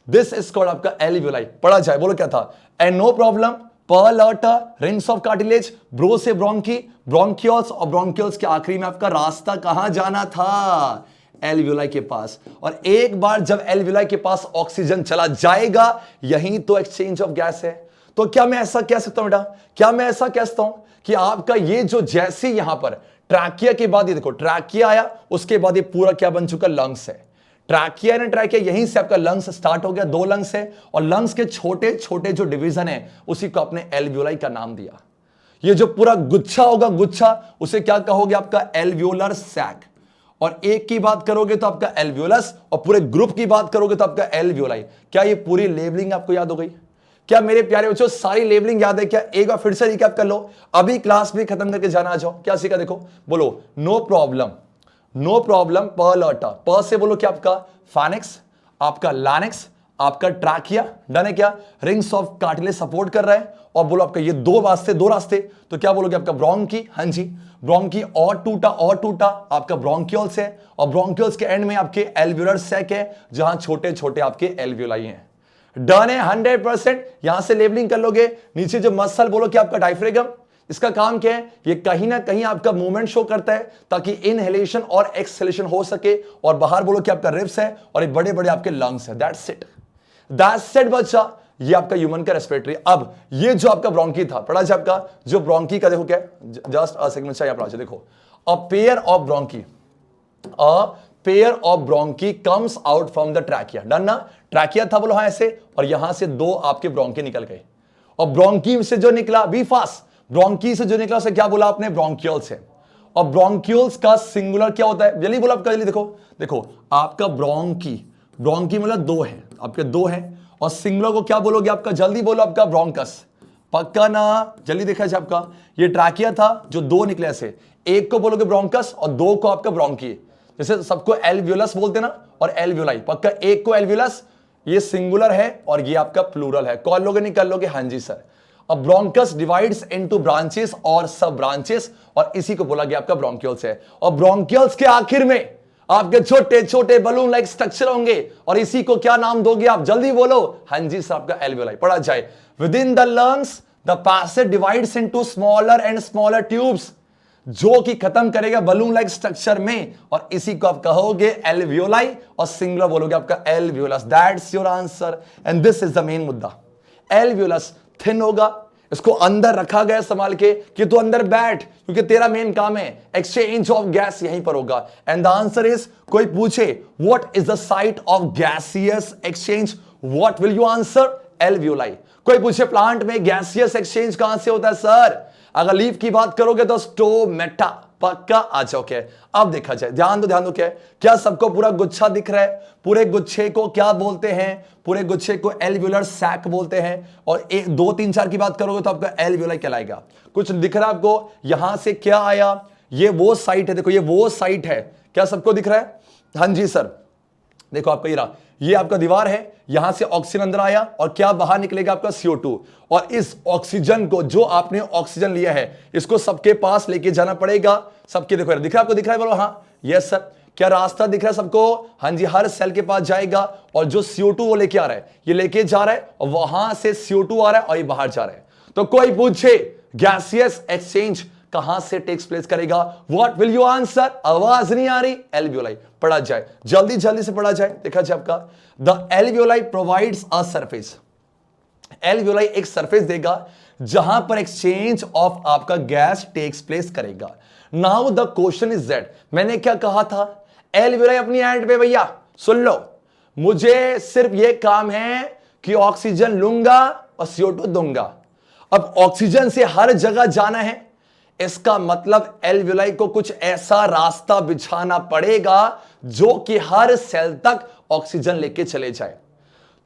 A: दिस इज कॉल्ड आपका एल्वियोलाई। पढ़ा जाए, बोलो क्या था? एंड नो प्रॉब्लम पलटा, रिंग्स ऑफ कार्टिलेज, ब्रो से ब्रोंकी, ब्रोंकियोल्स, और ब्रोंकियोल्स के आखिरी में आपका रास्ता कहां जाना था? एल्वियोलाई के पास। और एक बार जब एल्वियोलाई के पास ऑक्सीजन चला जाएगा, यही तो एक्सचेंज ऑफ गैस है। तो क्या मैं ऐसा कह सकता हूं बेटा? क्या मैं ऐसा कह सकता हूं कि आपका ये जो जैसे यहां पर ट्रैकिया के बाद, ये देखो ट्रैकिया आया, उसके बाद ये पूरा क्या बन चुका? लंग्स है। ट्रैकिया ना ट्रैकिया, यहीं से आपका लंग्स स्टार्ट हो गया, 2 लंग्स है और लंग्स के छोटे छोटे जो डिवीजन है उसी को आपने एल्वियोलाई का नाम दिया। ये जो पूरा गुच्छा होगा, गुच्छा उसे क्या कहोगे? आपका एल्वियोलर सैक। और एक की बात करोगे तो आपका एल्वियोलस, और पूरे ग्रुप की बात करोगे तो आपका एल्वियोलाई। क्या ये पूरी लेबलिंग आपको याद हो गई? क्या मेरे प्यारे बच्चों सारी लेबलिंग याद है क्या? एक बार फिर से रिकैप कर लो, अभी क्लास भी खत्म करके जाना आ जाओ। क्या सीखा देखो, बोलो नो प्रॉब्लम, नो प्रॉब्लम प लटा, प से बोलो क्या? आपका फैनिक्स, आपका लैनिक्स, आपका ट्रैकिया, डन है क्या? रिंग्स ऑफ कार्टिलेज सपोर्ट कर रहा है। और बोलो आपका ये दो रास्ते, तो क्या बोलोगे? आपका ब्रोंकी, हाँ जी ब्रोंकी, और टूटा आपका ब्रोंकियोल्स है, और ब्रोंकियोल्स के एंड में आपके एल्वियोलर सैक है जहां छोटे छोटे आपके एल्वियोलाई हैं। डन है 100%। यहां से लेबलिंग कर लोगे। नीचे जो मसल बोलो कि आपका डायफ्रागम, इसका काम क्या है? ये कहीं ना कहीं आपका मूवमेंट शो करता है ताकि इनहेलेशन और एक्सहेलेशन हो सके। और बाहर बोलो कि आपका रिब्स है और ये बड़े बड़े आपके लंग्स है। दैट्स इट बच्चा, ये आपका ह्यूमन का रेस्पिरेटरी। अब ये जो आपका ब्रोंकी था, पढ़ा जाए आपका जो ब्रोंकी का देखो क्या है, जस्ट अ सेकंड चाहिए पढ़ा जाए। देखो a pair of bronchi comes out from the trachea. Done ना? ट्रैकिया था बोलो हाँ ऐसे, और यहां से 2 आपके ब्रोंकी निकल गए। और ब्रोंकी से जो निकला, बी फास्ट, ब्रोंकी से जो निकला उसे क्या बोला आपने? ब्रोंकियोल्स है। और ब्रोंकियोल्स का सिंगुलर क्या होता है? जल्दी बोलो आपका, जल्दी देखो आपका ब्रोंकी मतलब 2 है, आपके 2 है। और सिंगुलर को क्या बोलोगे? आपका जल्दी बोलो, आपका ब्रोंकस। पक्का ना? जल्दी देखा जाए आपका ये ट्रैकिया था जो 2 निकले ऐसे, एक को बोलोगे ब्रोंकस और 2 को आपका ब्रोंकी। जैसे सबको एल्वियोलस बोलते ना, और एल्वियोलाई। पक्का एक को एल्वियोलस, ये सिंगुलर है और ये आपका प्लूरल है। कौन लोगे? नहीं कर लोगे? हाँ जी सर। अब ब्रोंकस डिवाइड्स इनटू ब्रांचेस और सब ब्रांचेस, और इसी को बोला गया आपका ब्रोंकियोल्स है। और ब्रोंकियोल्स के आखिर में आपके छोटे छोटे बलून लाइक स्ट्रक्चर होंगे, और इसी को क्या नाम दोगे आप? जल्दी बोलो। हाँ जी सर, आपका एल्वियोलाई। पढ़ा जाए with in the lungs the passage divides into smaller and smaller tubes, जो कि खत्म करेगा बलून लाइक स्ट्रक्चर में, और इसी को आप कहोगे एल्वियोलाई, और सिंगुलर बोलोगे आपका alveolus. That's your answer and this is the main मुद्दा। एल्वियोलस थिन होगा, इसको अंदर रखा गया संभाल के कि तू अंदर बैठ, क्योंकि तेरा मेन काम है एक्सचेंज ऑफ गैस यहीं पर होगा। एंड द आंसर इज, कोई पूछे what is the site of gaseous exchange, what will you answer? Alveoli. कोई पूछे प्लांट में गैसियस एक्सचेंज कहां से होता है? सर अगर लीफ की बात करोगे तो स्टोमेटा। पक्का? आ जाओ। क्या अब देखा जाए, ध्यान दो क्या सबको पूरा गुच्छा दिख रहा है? पूरे गुच्छे को क्या बोलते हैं? पूरे गुच्छे को एल्वियोलर सैक बोलते हैं। और 1 2 3 4 की बात करोगे तो आपका एल्वियोलाई कहलाएगा। कुछ दिख रहा है आपको? यहां से क्या आया? ये वो साइट है, देखो ये वो साइट है। क्या सबको दिख रहा है? हाँ जी सर। देखो आपका ये रहा, ये आपका दीवार है, यहां से ऑक्सीजन अंदर आया और क्या बाहर निकलेगा? आपका CO2। और इस ऑक्सीजन को, जो आपने ऑक्सीजन लिया है, इसको सबके पास लेके जाना पड़ेगा। सबके देखो दिख रहा है, आपको दिख रहा है? बोलो हाँ। Yes sir. क्या रास्ता दिख रहा है सबको? हाँ जी, हर सेल के पास जाएगा, और जो CO2 वो लेके आ रहा है, ये लेके जा रहा है, और वहां से CO2 आ रहा है और ये बाहर जा रहा है। तो कोई पूछे गैसियस एक्सचेंज कहां से टेक्स प्लेस करेगा? What will you answer? आवाज नहीं आ रही? एल्वियोलाई। पढ़ा जाए, जल्दी से पढ़ा जाए। देखा जाए आपका the alveoli provides a surface. Alveoli एक सरफेस देगा जहां पर एक्सचेंज ऑफ आपका गैस टेक्स प्लेस करेगा। Now the question is that, मैंने क्या कहा था? एल्वियोलाई अपनी एंड पे, भैया सुन लो, मुझे सिर्फ ये काम है कि ऑक्सीजन लूंगा और CO2 दूंगा। अब ऑक्सीजन से हर जगह जाना है, इसका मतलब एल्वियोलाई को कुछ ऐसा रास्ता बिछाना पड़ेगा जो कि हर सेल तक ऑक्सीजन लेके चले जाए।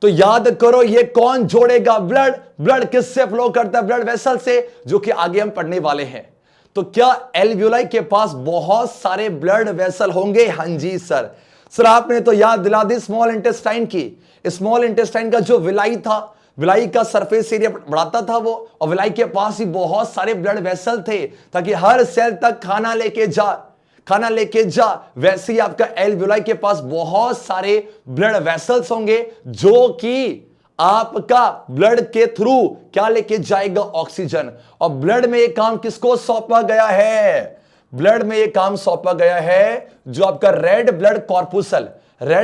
A: तो याद करो, ये कौन जोड़ेगा? ब्लड किससे फ्लो करता है? ब्लड वेसल से, जो कि आगे हम पढ़ने वाले हैं। तो क्या एल्वियोलाई के पास बहुत सारे ब्लड वेसल होंगे? हाँ जी सर। सर आपने तो याद दिला दी स्मॉल इंटेस्टाइन की। स्मॉल इंटेस्टाइन का जो विलाई था, विलाई का सरफेस एरिया बढ़ाता था वो, और विलाई के पास ही बहुत सारे ब्लड वेसल थे ताकि हर सेल तक खाना लेके जा। वैसे ही आपका एल्वियोलाई के पास बहुत सारे ब्लड वेसल्स होंगे जो कि आपका ब्लड के थ्रू क्या लेके जाएगा? ऑक्सीजन। और ब्लड में यह काम किसको सौंपा गया है? ब्लड में यह काम सौंपा गया है जो आपका रेड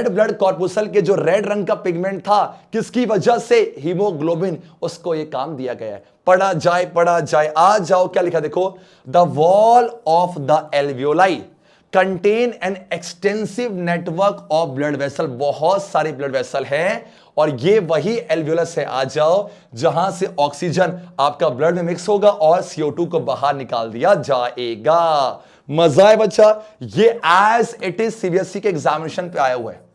A: ब्लड कॉर्पुसल के जो रेड रंग का पिगमेंट था, किसकी वजह से? हीमोग्लोबिन, उसको यह काम दिया गया है। पढ़ा जाए। आ जाओ, क्या लिखा देखो, the wall of the alveoli contain an extensive network of blood vessel, बहुत सारे ब्लड वेसल हैं और ये वही एल्वियोलस है, आ जाओ, जहां से ऑक्सीजन आपका ब्लड में मिक्स होगा और CO2 को बाहर निकाल दिया जाएगा। मजा है बच्चा? ये एज इट इज CBSE के एग्जामिनेशन पे आया हुआ है।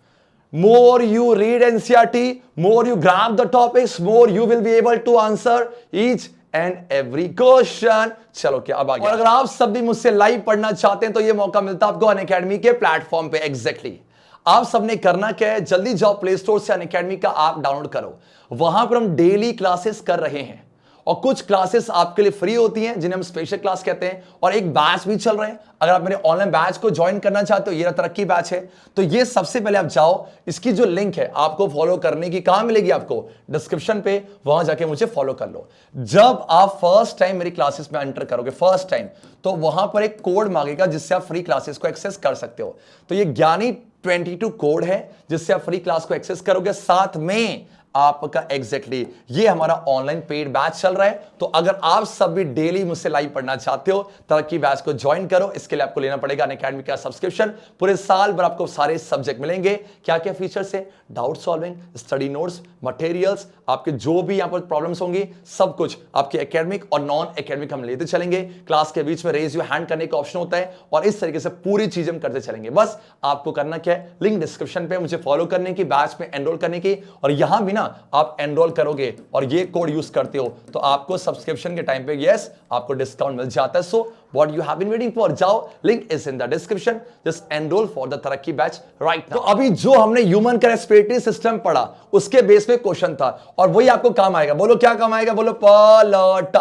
A: More you read NCERT, more you grab the topics, more you will be able to answer each and every question। चलो क्या अब आगे। और अगर आप सब भी मुझसे लाइव पढ़ना चाहते हैं तो ये मौका मिलता है आपको अनअकैडमी के प्लेटफॉर्म पे। एग्जैक्टली आप सबने करना क्या है, जल्दी जाओ प्ले स्टोर से अनअकैडमी का ऐप डाउनलोड करो। वहां पर हम डेली क्लासेस कर रहे हैं और कुछ क्लासेस आपके लिए फ्री होती हैं जिन्हें हम स्पेशल क्लास कहते हैं, और एक बैच भी चल रहे हैं। अगर आप मेरे ऑनलाइन बैच को ज्वाइन करना चाहते हो, ये तरक्की बैच है, तो ये सबसे पहले आप जाओ, इसकी जो लिंक है आपको फॉलो करने की कहां मिलेगी, आपको डिस्क्रिप्शन पे, वहां जाके मुझे फॉलो कर लो। जब आप फर्स्ट टाइम मेरी क्लासेस में एंटर करोगे फर्स्ट टाइम, तो वहां पर एक कोड मांगेगा जिससे आप फ्री क्लासेस को एक्सेस कर सकते हो। तो ये ज्ञानी 22 कोड है जिससे आप फ्री क्लास को एक्सेस करोगे। साथ में आपका एग्जैक्टली ये हमारा ऑनलाइन पेड बैच चल रहा है। तो अगर आप सब भी डेली मुझसे लाइव पढ़ना चाहते हो, तरक्की बैच को ज्वाइन करो। इसके लिए आपको लेना पड़ेगा अनअकैडमी का सब्सक्रिप्शन। पूरे साल भर आपको सारे सब्जेक्ट मिलेंगे। क्या क्या फीचर्स है, doubt solving, study notes, materials, आपके जो भी यहां पर प्रॉब्लम्स होंगी, सब कुछ आपके एकेडमिक और नॉन एकेडमिक हम लेते चलेंगे। क्लास के बीच में रेज योर हैंड करने का ऑप्शन होता है और इस तरीके से पूरी चीजें हम करते चलेंगे। बस आपको करना क्या है, लिंक डिस्क्रिप्शन पे मुझे फॉलो करने की, बैच में एनरोल करने की, और यहां भी ना आप एनरोल करोगे और ये कोड यूज करते हो तो आपको सब्सक्रिप्शन के टाइम पे यस आपको डिस्काउंट मिल जाता है। So what you have been waiting for, जाओ, link is in the description, just enrol for the Tarakki batch right now. तो अभी जो हमने ह्यूमन का रेस्पिरेटरी सिस्टम पढ़ा उसके बेस पे क्वेश्चन था और वही आपको काम आएगा। बोलो क्या काम आएगा, बोलो पलटा,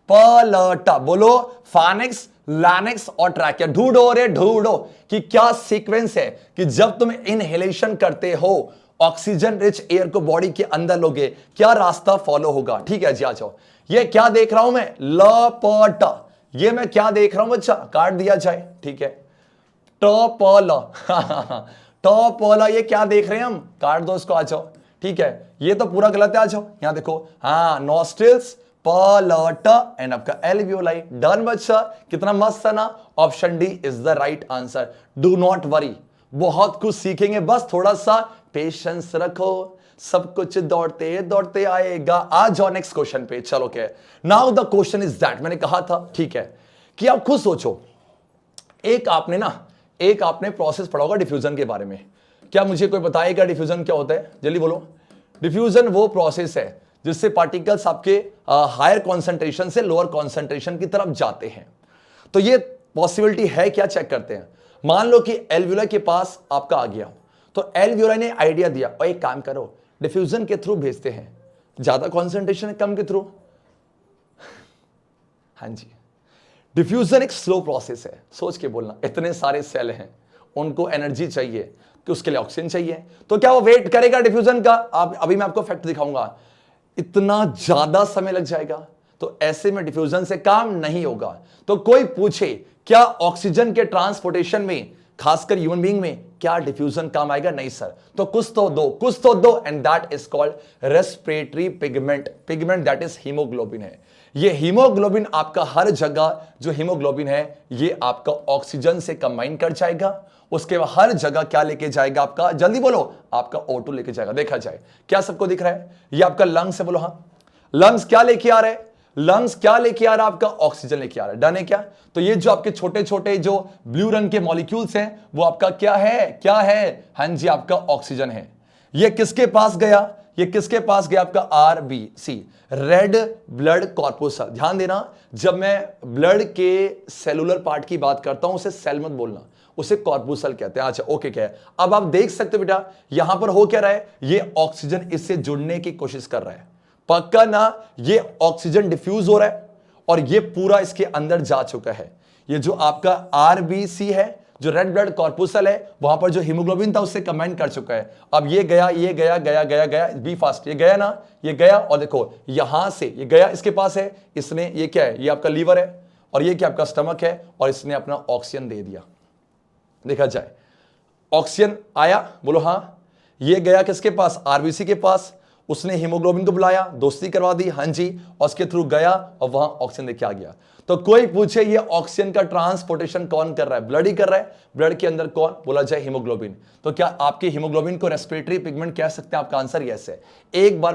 A: पलटा, बोलो फानिक्स, लैनिक्स और ट्रैकिया। ढूंढो रे ढूंढो कि क्या सीक्वेंस है कि जब तुम इनहेलेशन करते हो, ऑक्सीजन रिच एयर को बॉडी के अंदर लोगे, क्या रास्ता फॉलो होगा। ठीक है जी, आ जाओ। ये क्या देख रहा हूं मैं, लपटा, ये मैं क्या देख रहा हूं बच्चा, काट दिया जाए। ठीक है, टॉपला, टॉपला, ये क्या देख रहे हैं हम, काट दो इसको, आ जाओ। ठीक है, ये तो पूरा गलत है, आ जाओ यहां देखो। हाँ, नॉस्ट्रिल्स, पलटा एंड आपका एल्वियोलाई। डन बच्चा, कितना मस्त है ना। Option D is the right answer. Do not worry, बहुत कुछ सीखेंगे, बस थोड़ा सा पेशेंस रखो, सब कुछ दौड़ते दौड़ते आएगा। आ जाओ नेक्स्ट क्वेश्चन पे। चलो क्या, now the question is that, मैंने कहा था ठीक है कि आप खुद सोचो, एक आपने प्रोसेस पढ़ा होगा डिफ्यूजन के बारे में। क्या मुझे कोई बताएगा डिफ्यूजन क्या होता है, जल्दी बोलो। डिफ्यूजन वो प्रोसेस है जिससे पार्टिकल्स आपके हायर कॉन्सेंट्रेशन से लोअर कॉन्सेंट्रेशन की तरफ जाते हैं। तो ये पॉसिबिलिटी है क्या, चेक करते हैं। मान लो कि एल्वियोलाई के पास आपका आ गया, तो एल्वियोलाई ने आइडिया दिया, और एक काम करो, डिफ्यूजन के थ्रू भेजते हैं, ज्यादा कॉन्सेंट्रेशन है कम के थ्रू। हाँ जी, डिफ्यूजन एक स्लो प्रोसेस है, सोच के बोलना। इतने सारे सेल हैं, उनको एनर्जी चाहिए कि उसके लिए ऑक्सीजन चाहिए, तो क्या वो वेट करेगा डिफ्यूजन का। अभी मैं आपको फैक्ट दिखाऊंगा, इतना ज्यादा समय लग जाएगा, तो ऐसे में डिफ्यूजन से काम नहीं होगा। तो कोई पूछे क्या ऑक्सीजन के ट्रांसपोर्टेशन में, खासकर ह्यूमन बीइंग में, क्या डिफ्यूजन काम आएगा, नहीं सर। तो कुछ तो दो and that is called respiratory pigment. Pigment that is haemoglobin है। ये हीमोग्लोबिन आपका हर जगह जो हीमोग्लोबिन है ये आपका ऑक्सीजन से कंबाइन कर जाएगा, उसके बाद हर जगह क्या लेके जाएगा आपका, जल्दी बोलो, आपका O2 लेके जाएगा। देखा जाए क्या सबको दिख रहा है, ये आपका लंग्स है, बोलो हाँ। लंग्स क्या लेके आ रहे हैं, लंग्स क्या लेके आ रहा है आपका, ऑक्सीजन लेके आ रहा है। डन है क्या। तो ये जो आपके छोटे छोटे जो ब्लू रंग के मॉलिक्यूल्स हैं वो आपका क्या है, हाँ जी, आपका ऑक्सीजन है। ये किसके पास गया, ये किसके पास गया, आपका RBC, रेड ब्लड कॉर्पुसल। ध्यान देना, जब मैं ब्लड के सेलुलर पार्ट की बात करता हूं उसे सेल मत बोलना, उसे कॉर्पुसल कहते हैं। अच्छा ओके, क्या है, अब आप देख सकते हो बेटा यहां पर हो क्या रहा है, ये ऑक्सीजन इससे जुड़ने की कोशिश कर रहा है, पक्का ना। ये ऑक्सीजन डिफ्यूज हो रहा है और ये पूरा इसके अंदर जा चुका है। ये जो आपका RBC है, जो रेड ब्लड कॉर्पुसल है, वहां पर जो हीमोग्लोबिन था उससे कंबाइन कर चुका है। अब ये गया गया, बी फास्ट, ये गया ना, ये गया, और देखो यहां से ये गया, इसके पास है, इसने, ये क्या है, ये आपका लीवर है, और ये क्या आपका स्टमक है, और इसने अपना ऑक्सीजन दे दिया। देखा जाए ऑक्सीजन आया, बोलो हाँ। ये गया किसके पास, RBC के पास, उसने हीमोग्लोबिन को बुलाया, दोस्ती करवा दी, हाँ जी, और उसके थ्रू गया और वहां ऑक्सीजन लेके आ गया। तो कोई पूछे ये ऑक्सीजन का ट्रांसपोर्टेशन कौन कर रहा है? ब्लड ही कर रहा है। ब्लड के अंदर कौन? बोला जाए हीमोग्लोबिन। तो क्या आपके हीमोग्लोबिन को रेस्पिरेटरी पिगमेंट कह सकते हैं? आपका आंसर यस है। एक बार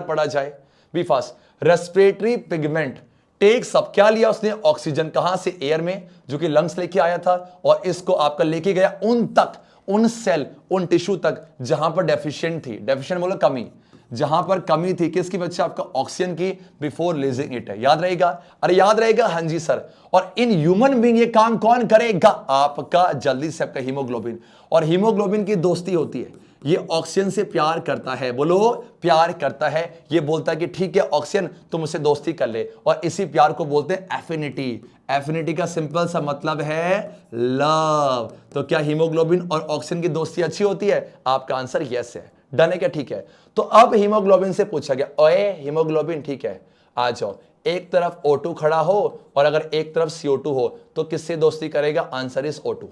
A: पढ़ा जाए be fast. Respiratory pigment takes up, क्या लिया उसने? ऑक्सीजन। कहां से? एयर में, जो कि लंग्स लेके आया था, और इसको आपका लेके गया उन तक, उन सेल, उन टिश्यू तक जहां पर डेफिशिएंट थी। डेफिशिएंट बोलो कमी, जहां पर कमी थी किसकी? बच्चे आपका ऑक्सीजन की, बिफोर रिलीजिंग इट है। याद रहेगा? अरे याद रहेगा, हाँ जी सर। और इन ह्यूमन बीइंग ये काम कौन करेगा? आपका जल्दी से आपका हीमोग्लोबिन। और हीमोग्लोबिन की दोस्ती होती है, ये ऑक्सीजन से प्यार करता है, बोलो प्यार करता है। ये बोलता है कि ठीक है ऑक्सीजन तुम मुझसे दोस्ती कर ले, और इसी प्यार को बोलते हैं एफिनिटी। एफिनिटी का सिंपल सा मतलब है लव। तो क्या हीमोग्लोबिन और ऑक्सीजन की दोस्ती अच्छी होती है? आपका आंसर यस है। डन है क्या? ठीक है। तो अब हीमोग्लोबिन से पूछा गया, ओए हीमोग्लोबिन ठीक है, आ जाओ, एक तरफ O2 खड़ा हो और अगर एक तरफ CO2 हो तो किससे दोस्ती करेगा? Answer is O2।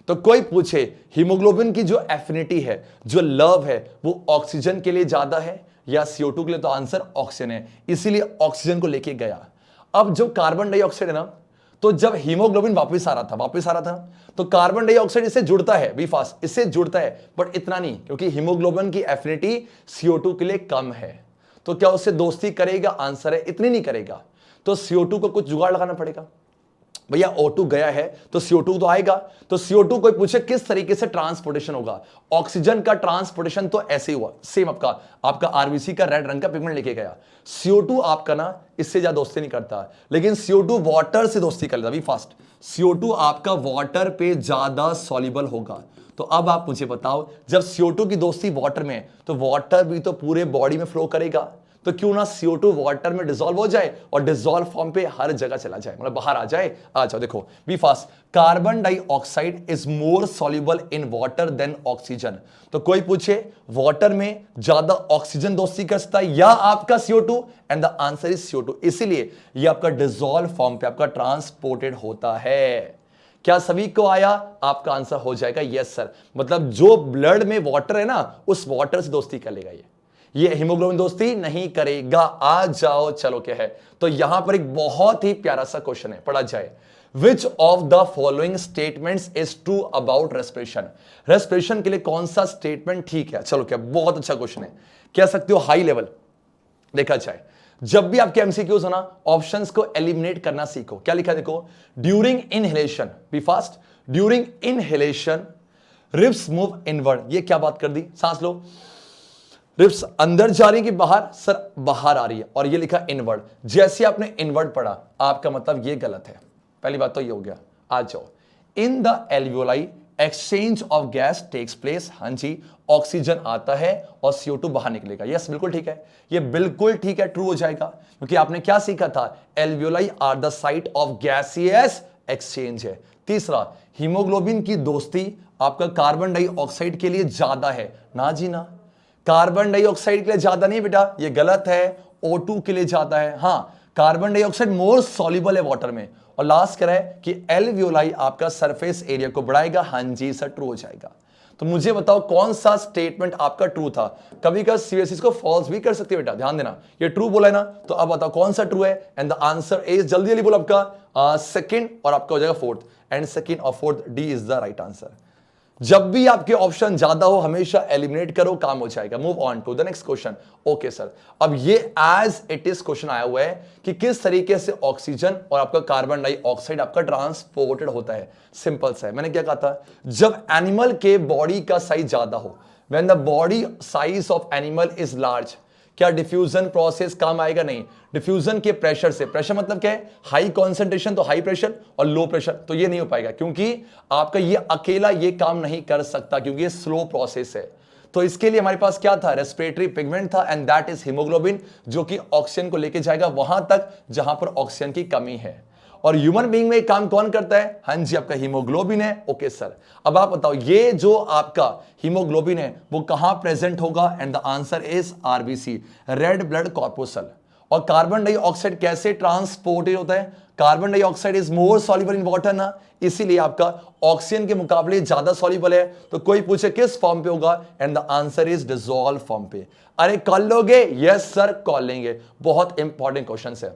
A: तो कोई पूछे हीमोग्लोबिन की जो एफिनिटी है, जो लव है, वो ऑक्सीजन के लिए ज्यादा है या CO2 के लिए? तो आंसर ऑक्सीजन है, इसीलिए ऑक्सीजन को लेके गया। अब जो कार्बन डाइऑक्साइड है ना, तो जब हीमोग्लोबिन वापस आ रहा था तो कार्बन डाइऑक्साइड इससे जुड़ता है, बी फास्ट, इससे जुड़ता है, बट इतना नहीं, क्योंकि हीमोग्लोबिन की एफिनिटी CO2 के लिए कम है। तो क्या उससे दोस्ती करेगा? आंसर है इतनी नहीं करेगा। तो CO2 को कुछ जुगाड़ लगाना पड़ेगा। भैया O2 गया है तो CO2 तो आएगा। तो CO2 कोई पूछे किस तरीके से ट्रांसपोर्टेशन होगा? ऑक्सीजन का ट्रांसपोर्टेशन तो ऐसे ही हुआ, सेम आपका आरबीसी का रेड रंग का पिगमेंट लेके गया। CO2 आपका ना इससे ज्यादा दोस्ती नहीं करता, लेकिन CO2 वाटर से दोस्ती कर लेता। भी फास्ट, CO2 आपका वाटर पे ज्यादा सॉल्युबल होगा। तो अब आप मुझे बताओ, जब CO2 की दोस्ती वाटर में, तो वाटर भी तो पूरे बॉडी में फ्लो करेगा, तो क्यों ना CO2 वाटर में डिसॉल्व हो जाए और डिसॉल्व फॉर्म पे हर जगह चला जाए, मतलब बाहर आ जाए। आ जाओ, देखो be fast, carbon dioxide is more soluble in water than oxygen. तो कोई पूछे वाटर में ज्यादा ऑक्सीजन दोस्ती कर सकता है या आपका CO2? And the answer is CO2। इसीलिए ये आपका डिसॉल्व फॉर्म पे आपका ट्रांसपोर्टेड होता है। क्या सभी को आया? आपका आंसर हो जाएगा यस सर। मतलब जो ब्लड में वाटर है ना, उस वाटर से दोस्ती कर लेगा ये हीमोग्लोबिन दोस्ती नहीं करेगा। आ जाओ, चलो क्या है। तो यहां पर एक बहुत ही प्यारा सा क्वेश्चन है, पढ़ा जाए। Which of the following statements is true about respiration? Respiration के लिए कौन सा स्टेटमेंट ठीक है? चलो क्या, बहुत अच्छा क्वेश्चन है, कह सकते हो हाई लेवल। देखा जाए, जब भी आपके एमसीक्यूज हो ना, ऑप्शंस को एलिमिनेट करना सीखो। क्या लिखा देखो, during inhalation, be fast, during inhalation ribs move inward. ये क्या बात कर दी? सांस लो, रिब्स अंदर जा रही है कि बाहर? सर बाहर आ रही है, और ये लिखा इनवर्ड। जैसे आपने इनवर्ड पढ़ा, आपका मतलब ये गलत है। पहली बात तो ये हो गया। आ जाओ, in the alveoli exchange of gas takes place. हाँ जी, ऑक्सीजन आता है और CO2 बाहर निकलेगा। यस, बिल्कुल ठीक है, ये बिल्कुल ठीक है, ट्रू हो जाएगा, क्योंकि आपने क्या सीखा था? Alveoli are the site of gaseous exchange है। तीसरा, हीमोग्लोबिन की दोस्ती आपका कार्बन डाइऑक्साइड के लिए ज्यादा है। ना जी ना, कार्बन डाइऑक्साइड के लिए ज्यादा नहीं बेटा, ये गलत है, O2 के लिए ज्यादा है। हाँ, कार्बन डाइऑक्साइड मोर सॉल्युबल है वाटर में। और लास्ट क्या है कि एल्वियोलाई आपका सरफेस एरिया को बढ़ाएगा। हाँ जी सर, ट्रू हो जाएगा। तो मुझे बताओ कौन सा स्टेटमेंट आपका ट्रू था? कभी कभी सीबीएसई को फॉल्स भी कर सकते हैं बेटा, ध्यान देना। ये ट्रू बोला है ना, तो अब बताओ कौन सा ट्रू है? एंड द आंसर इज, जल्दी जल्दी बोलो, आपका सेकंड, और आपका हो जाएगा फोर्थ, एंड सेकंड और fourth, D is the right answer. जब भी आपके ऑप्शन ज्यादा हो हमेशा एलिमिनेट करो, काम हो जाएगा। Move on to the next question. Okay sir, अब ये एज इट इज क्वेश्चन आया हुआ है कि किस तरीके से ऑक्सीजन और आपका कार्बन डाइऑक्साइड आपका ट्रांसपोर्टेड होता है। सिंपल सा है, मैंने क्या कहा था? जब एनिमल के बॉडी का साइज ज्यादा हो, when the body size of animal is large, क्या डिफ्यूजन प्रोसेस काम आएगा? नहीं। डिफ्यूजन के प्रेशर से, प्रेशर मतलब क्या है? हाई कॉन्सेंट्रेशन तो हाई प्रेशर, और लो प्रेशर तो ये नहीं हो पाएगा, क्योंकि आपका ये अकेला ये काम नहीं कर सकता, क्योंकि ये स्लो प्रोसेस है। तो इसके लिए हमारे पास क्या था? रेस्पिरेटरी पिगमेंट था, एंड दैट इज हीमोग्लोबिन, जो कि ऑक्सीजन को लेके जाएगा वहां तक जहां पर ऑक्सीजन की कमी है। और ह्यूमन बीइंग में काम कौन करता है? हाँ जी, आपका हीमोग्लोबिन है। ओके सर, अब आप बताओ ये जो आपका हीमोग्लोबिन है वो कहां प्रेजेंट होगा? And the answer is RBC, red blood corpuscle. और कार्बन डाइऑक्साइड कैसे ट्रांसपोर्टेड होता है? Carbon dioxide is more soluble in water ना, इसीलिए आपका ऑक्सीजन के मुकाबले ज्यादा सॉल्युबल है। तो कोई पूछे किस फॉर्म पे होगा, and the answer is dissolve form पे। अरे कॉल लोगे? यस सर कॉल लेंगे। बहुत इंपॉर्टेंट क्वेश्चन है।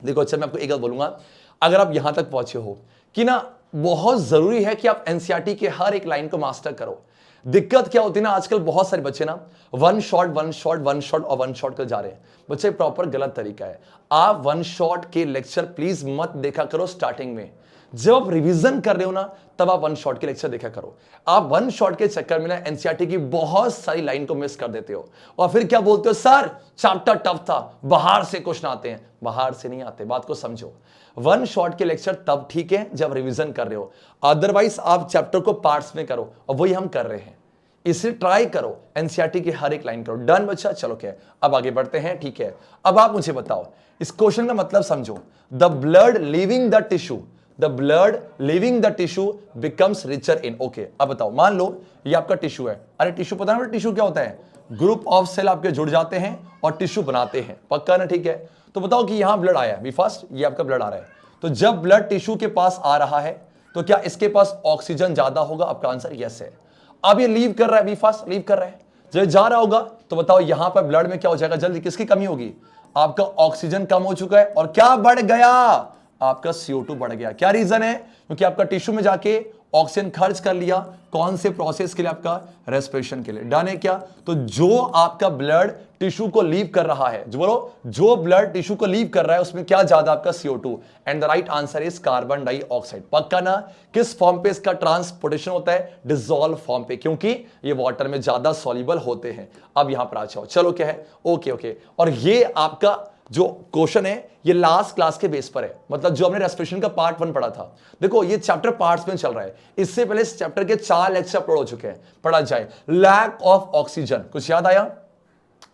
A: देखो अच्छा मैं आपको एक बात बोलूंगा, अगर आप यहां तक पहुंचे हो कि ना बहुत जरूरी है कि आप एनसीईआरटी के हर एक लाइन को मास्टर करो। दिक्कत क्या होती है ना, आजकल बहुत सारे बच्चे ना one shot one shot one shot और वन शॉट कर जा रहे हैं। बच्चे प्रॉपर गलत तरीका है। आप वन शॉट के लेक्चर प्लीज मत देखा करो स्टार्टिंग में। जब आप रिवीजन कर रहे हो ना तब आप वन शॉट के लेक्चर देखा करो। आप वन शॉट के चक्कर में ना एनसीईआरटी की बहुत सारी लाइन को मिस कर देते हो और फिर क्या बोलते हो, सर चैप्टर टफ था, बाहर से क्वेश्चन आते हैं। बाहर से नहीं आते, बात को समझो। वन शॉट के लेक्चर तब ठीक है जब रिवीजन कर रहे हो, अदरवाइज आप चैप्टर को पार्ट्स में करो और वही हम कर रहे हैं। इसे ट्राई करो, एनसीईआरटी की हर एक लाइन करो। डन बच्चा? चलो क्या अब आगे बढ़ते हैं। ठीक है, अब आप मुझे बताओ इस क्वेश्चन का मतलब समझो। The blood leaving the tissue, the blood leaving the tissue becomes richer in. Okay अब बताओ, मान लो ये आपका टिश्यू है। अरे टिश्यू पता है टिश्यू क्या होता है? ग्रुप ऑफ सेल आपके जुड़ जाते हैं और टिश्यू बनाते हैं, पक्का ना? ठीक है, तो बताओ कि यहां ब्लड आया, बी फास्ट, ये आपका ब्लड आ रहा है। तो जब ब्लड टिश्यू के पास आ रहा है तो क्या इसके पास ऑक्सीजन ज्यादा होगा? आपका आंसर यस है। अब ये लीव कर रहा है, बी फास्ट लीव कर रहा है, जब जा रहा होगा तो बताओ यहां पर ब्लड में क्या हो जाएगा जल्दी, किसकी कमी होगी? आपका ऑक्सीजन कम हो चुका है और क्या बढ़ गया? आपका CO2 बढ़ गया। क्या रीजन है? क्योंकि आपका टिश्यू में जाके ऑक्सीजन खर्च कर लिया, कौन से प्रोसेस के लिए? आपका रेस्पिरेशन के लिए। डन है क्या? तो जो आपका ब्लड टिश्यू को लीव कर रहा है, जो बोलो जो ब्लड टिश्यू को लीव कर रहा है उसमें क्या ज्यादा? आपका CO2, and the right answer is carbon dioxide. पक्का ना? किस फॉर्म पे इसका ट्रांसपोर्टेशन होता है? डिसॉल्व फॉर्म पे, क्योंकि ये वाटर में ज्यादा सॉल्युबल होते हैं। अब यहां पर आ जाओ, चलो क्या है, ओके ओके। और ये आपका जो क्वेश्चन है ये लास्ट क्लास के बेस पर है, मतलब जो हमने रेस्पिरेशन का पार्ट 1 पढ़ा था। देखो ये चैप्टर पार्ट्स में चल रहा है, इससे पहले इस चैप्टर के 4 लेक्चर अपलोड हो चुके हैं। पढ़ा जाए, लैक ऑफ ऑक्सीजन, कुछ याद आया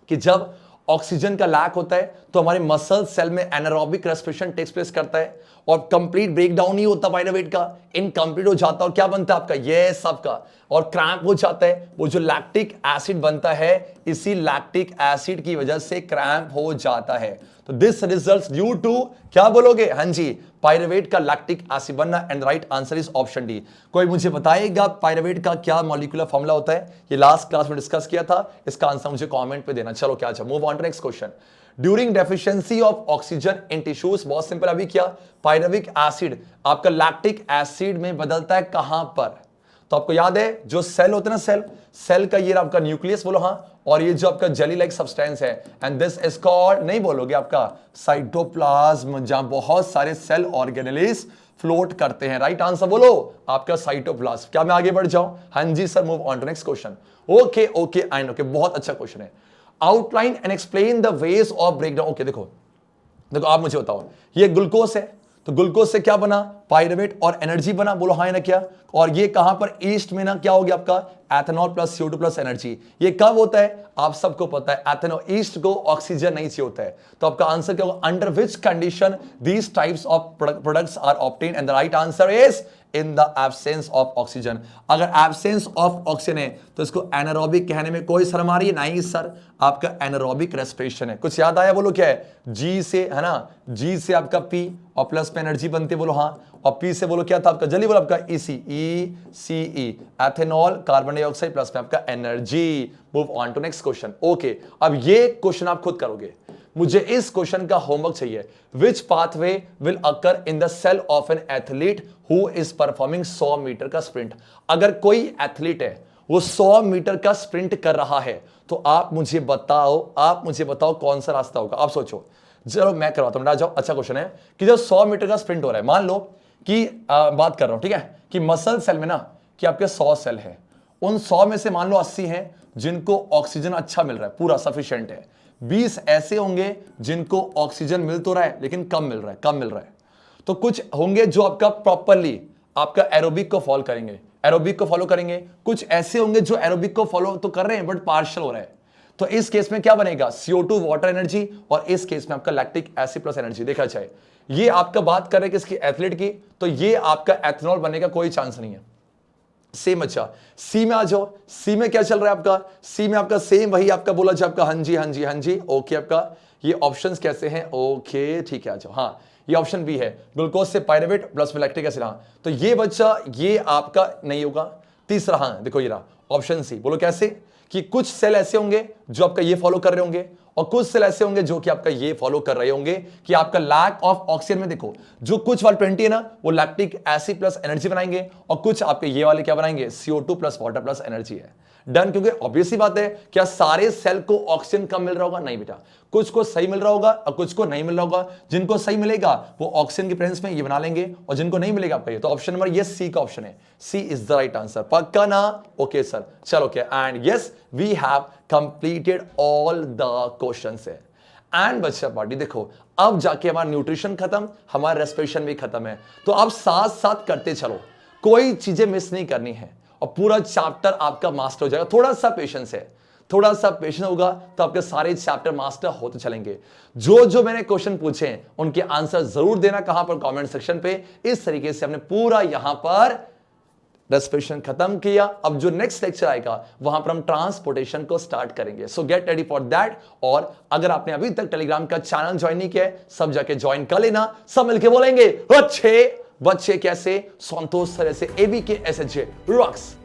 A: कि जब ऑक्सीजन का लैक होता है तो हमारे मसल सेल में एनारोबिक रेस्पिरेशन टेक्स प्लेस करता है और कंप्लीट ब्रेकडाउन नहीं होता पाइरुवेट का, इनकम्प्लीट हो जाता है और क्या बनता है आपका? ये सबका, और क्रैम्प हो जाता है। वो जो लैक्टिक एसिड बनता है, इसी लैक्टिक एसिड की वजह से क्रैम्प हो जाता है। तो दिस रिजल्ट्स ड्यू टू, क्या बोलोगे? हाँ जी, पाइरुवेट का लैक्टिक एसिड बनना, and right answer is option D. कोई मुझे बताएगा पाइरुवेट का क्या मॉलिक्यूलर फॉर्मूला होता है? ये लास्ट क्लास में डिस्कस किया था, इसका आंसर मुझे कमेंट पे देना। चलो क्या, move on to next question. During deficiency of oxygen in tissues, बहुत सिंपल, अभी क्या पाइरुविक एसिड आपका लैक्टिक एसिड में बदलता है कहां पर? तो आपको याद है जो सेल होते हैं ना, सेल का ये आपका न्यूक्लियस बोलो, हाँ, और ये जो आपका जेली लाइक सब्सटेंस है, एंड दिस इज कॉल्ड, नहीं बोलोगे, आपका साइटोप्लाज्म, जहां बहुत सारे सेल ऑर्गेनेल्स फ्लोट करते हैं। राइट आंसर बोलो आपका साइटोप्लाज्म। क्या मैं आगे बढ़ जाऊं? हाँ जी sir, move on to next question. Okay okay and okay, बहुत अच्छा क्वेश्चन है। Outline and explain the ways of breakdown. Okay देखो आप मुझे बताओ, ये ग्लूकोज है, तो ग्लूकोज से क्या बना? पाइरुवेट और एनर्जी बना, बोलो हाँ ना क्या? और ये कहां पर? ईस्ट में ना, क्या हो गया आपका? Ethanol plus CO2 plus energy. ये कब होता है? आप सबको पता है, एथेनॉल, ईस्ट को ऑक्सीजन नहीं चाहिए होता है। तो आपका आंसर क्या होगा? Under which condition these types of products are obtained, and the right answer is in the absence of oxygen. अगर एब्सेंस ऑफ ऑक्सीजन है तो इसको एनारोबिक कहने में कोई शर्म आ रही है? नहीं सर, आपका एनारोबिक रेस्पिरेशन है। कुछ याद आया? बोलो क्या है? जी से, है ना, जी से आपका P और प्लस में एनर्जी बनती है, बोलो हाँ, और P से बोलो क्या था आपका? जल्दी बोलो, आपका ECE, ethanol, carbon dioxide plus में आपका energy. Move on to next question. Okay, अब ये क्वेश्चन आप खुद करोगे, मुझे इस क्वेश्चन का होमवर्क चाहिए। Which pathway will occur in the cell of an athlete who is performing 100 metre का स्प्रिंट? अगर कोई एथलीट है वो 100 मीटर का स्प्रिंट कर रहा है तो आप मुझे बताओ कौन सा रास्ता होगा? आप सोचो, चलो मैं करवाता हूं, जाओ। अच्छा क्वेश्चन है कि जब 100 मीटर का स्प्रिंट हो रहा है, मान लो कि बात कर रहा हूं, ठीक है, कि मसल सेल में ना कि आपके 100 सेल है, उन 100 में से मान लो 80 हैं जिनको ऑक्सीजन अच्छा मिल रहा है, पूरा सफिशिएंट है। 20 ऐसे होंगे जिनको ऑक्सीजन मिल तो रहा है लेकिन कम मिल रहा है। तो कुछ होंगे जो आपका प्रॉपरली आपका एरोबिक को फॉलो करेंगे, कुछ ऐसे होंगे जो एरोबिक को फॉलो तो कर रहे हैं बट पार्शियल हो रहा है। तो इस केस में क्या बनेगा? CO2 वाटर एनर्जी, और इस केस में आपका लैक्टिक एसिड प्लस एनर्जी। देखा जाए, ये आपका बात कर रहे हैं किसकी? एथलीट की, तो ये आपका एथेनॉल बनने का कोई चांस नहीं है। सेम। अच्छा, सी में आ जाओ, सी में क्या चल रहा है आपका? सी में आपका सेम वही आपका बोला जाए आपका, हाँ जी। ओके, आपका ये ऑप्शंस कैसे हैं? ओके ठीक है, आ जाओ। हाँ, ये ऑप्शन बी है, ग्लूकोज से पायरुवेट प्लस में लैक्टिक एसिड। हाँ, तो ये बच्चा ये आपका नहीं होगा। तीसरा, हाँ देखो ये रहा ऑप्शन सी। बोलो कैसे? कि कुछ सेल ऐसे होंगे जो आपका ये फॉलो कर रहे होंगे और कुछ सेल ऐसे होंगे जो कि आपका ये फॉलो कर रहे होंगे कि आपका लैक ऑफ ऑक्सीजन में देखो, जो कुछ वाले 20 है ना वो लैक्टिक एसिड प्लस एनर्जी बनाएंगे और कुछ आपके ये वाले क्या बनाएंगे? CO2 plus water plus energy है। डन। क्योंकि ऑब्वियस सी बात है, क्या सारे सेल को ऑक्सीजन कम मिल रहा होगा? नहीं बेटा, कुछ को सही मिल रहा होगा और कुछ को नहीं मिल रहा होगा। जिनको सही मिलेगा वो ऑक्सीजन की प्रेजेंस में ये बना लेंगे और जिनको नहीं मिलेगा आपका ये। तो ऑप्शन नंबर ये सी का ऑप्शन है, C is the right answer. पक्का ना? ओके सर, चलो क्या, and yes we have completed all the questions है। एंड बच्चा पार्टी देखो, अब जाके हमारा न्यूट्रिशन खत्म, हमारा रेस्पिरेशन भी खत्म है। तो आप साथ साथ करते चलो, कोई चीजें मिस नहीं करनी है और पूरा चैप्टर आपका मास्टर हो जाएगा। थोड़ा सा पेशेंस है, थोड़ा सा पेशेंस होगा तो आपके सारे चैप्टर मास्टर होते चलेंगे। जो जो मैंने क्वेश्चन पूछे हैं उनके आंसर जरूर देना, कहां पर? कमेंट सेक्शन पे। इस तरीके से हमने पूरा यहां पर रेस्पिरेशन खत्म किया। अब जो नेक्स्ट लेक्चर आएगा वहां पर हम ट्रांसपोर्टेशन को स्टार्ट करेंगे। सो गेट रेडी फॉर दैट। और अगर आपने अभी तक टेलीग्राम का चैनल ज्वाइन नहीं किया है, सब जाके ज्वाइन कर लेना। सब मिलके बोलेंगे अच्छे बच्चे कैसे? संतोष सर ऐसे, ABK SHJ रॉक्स।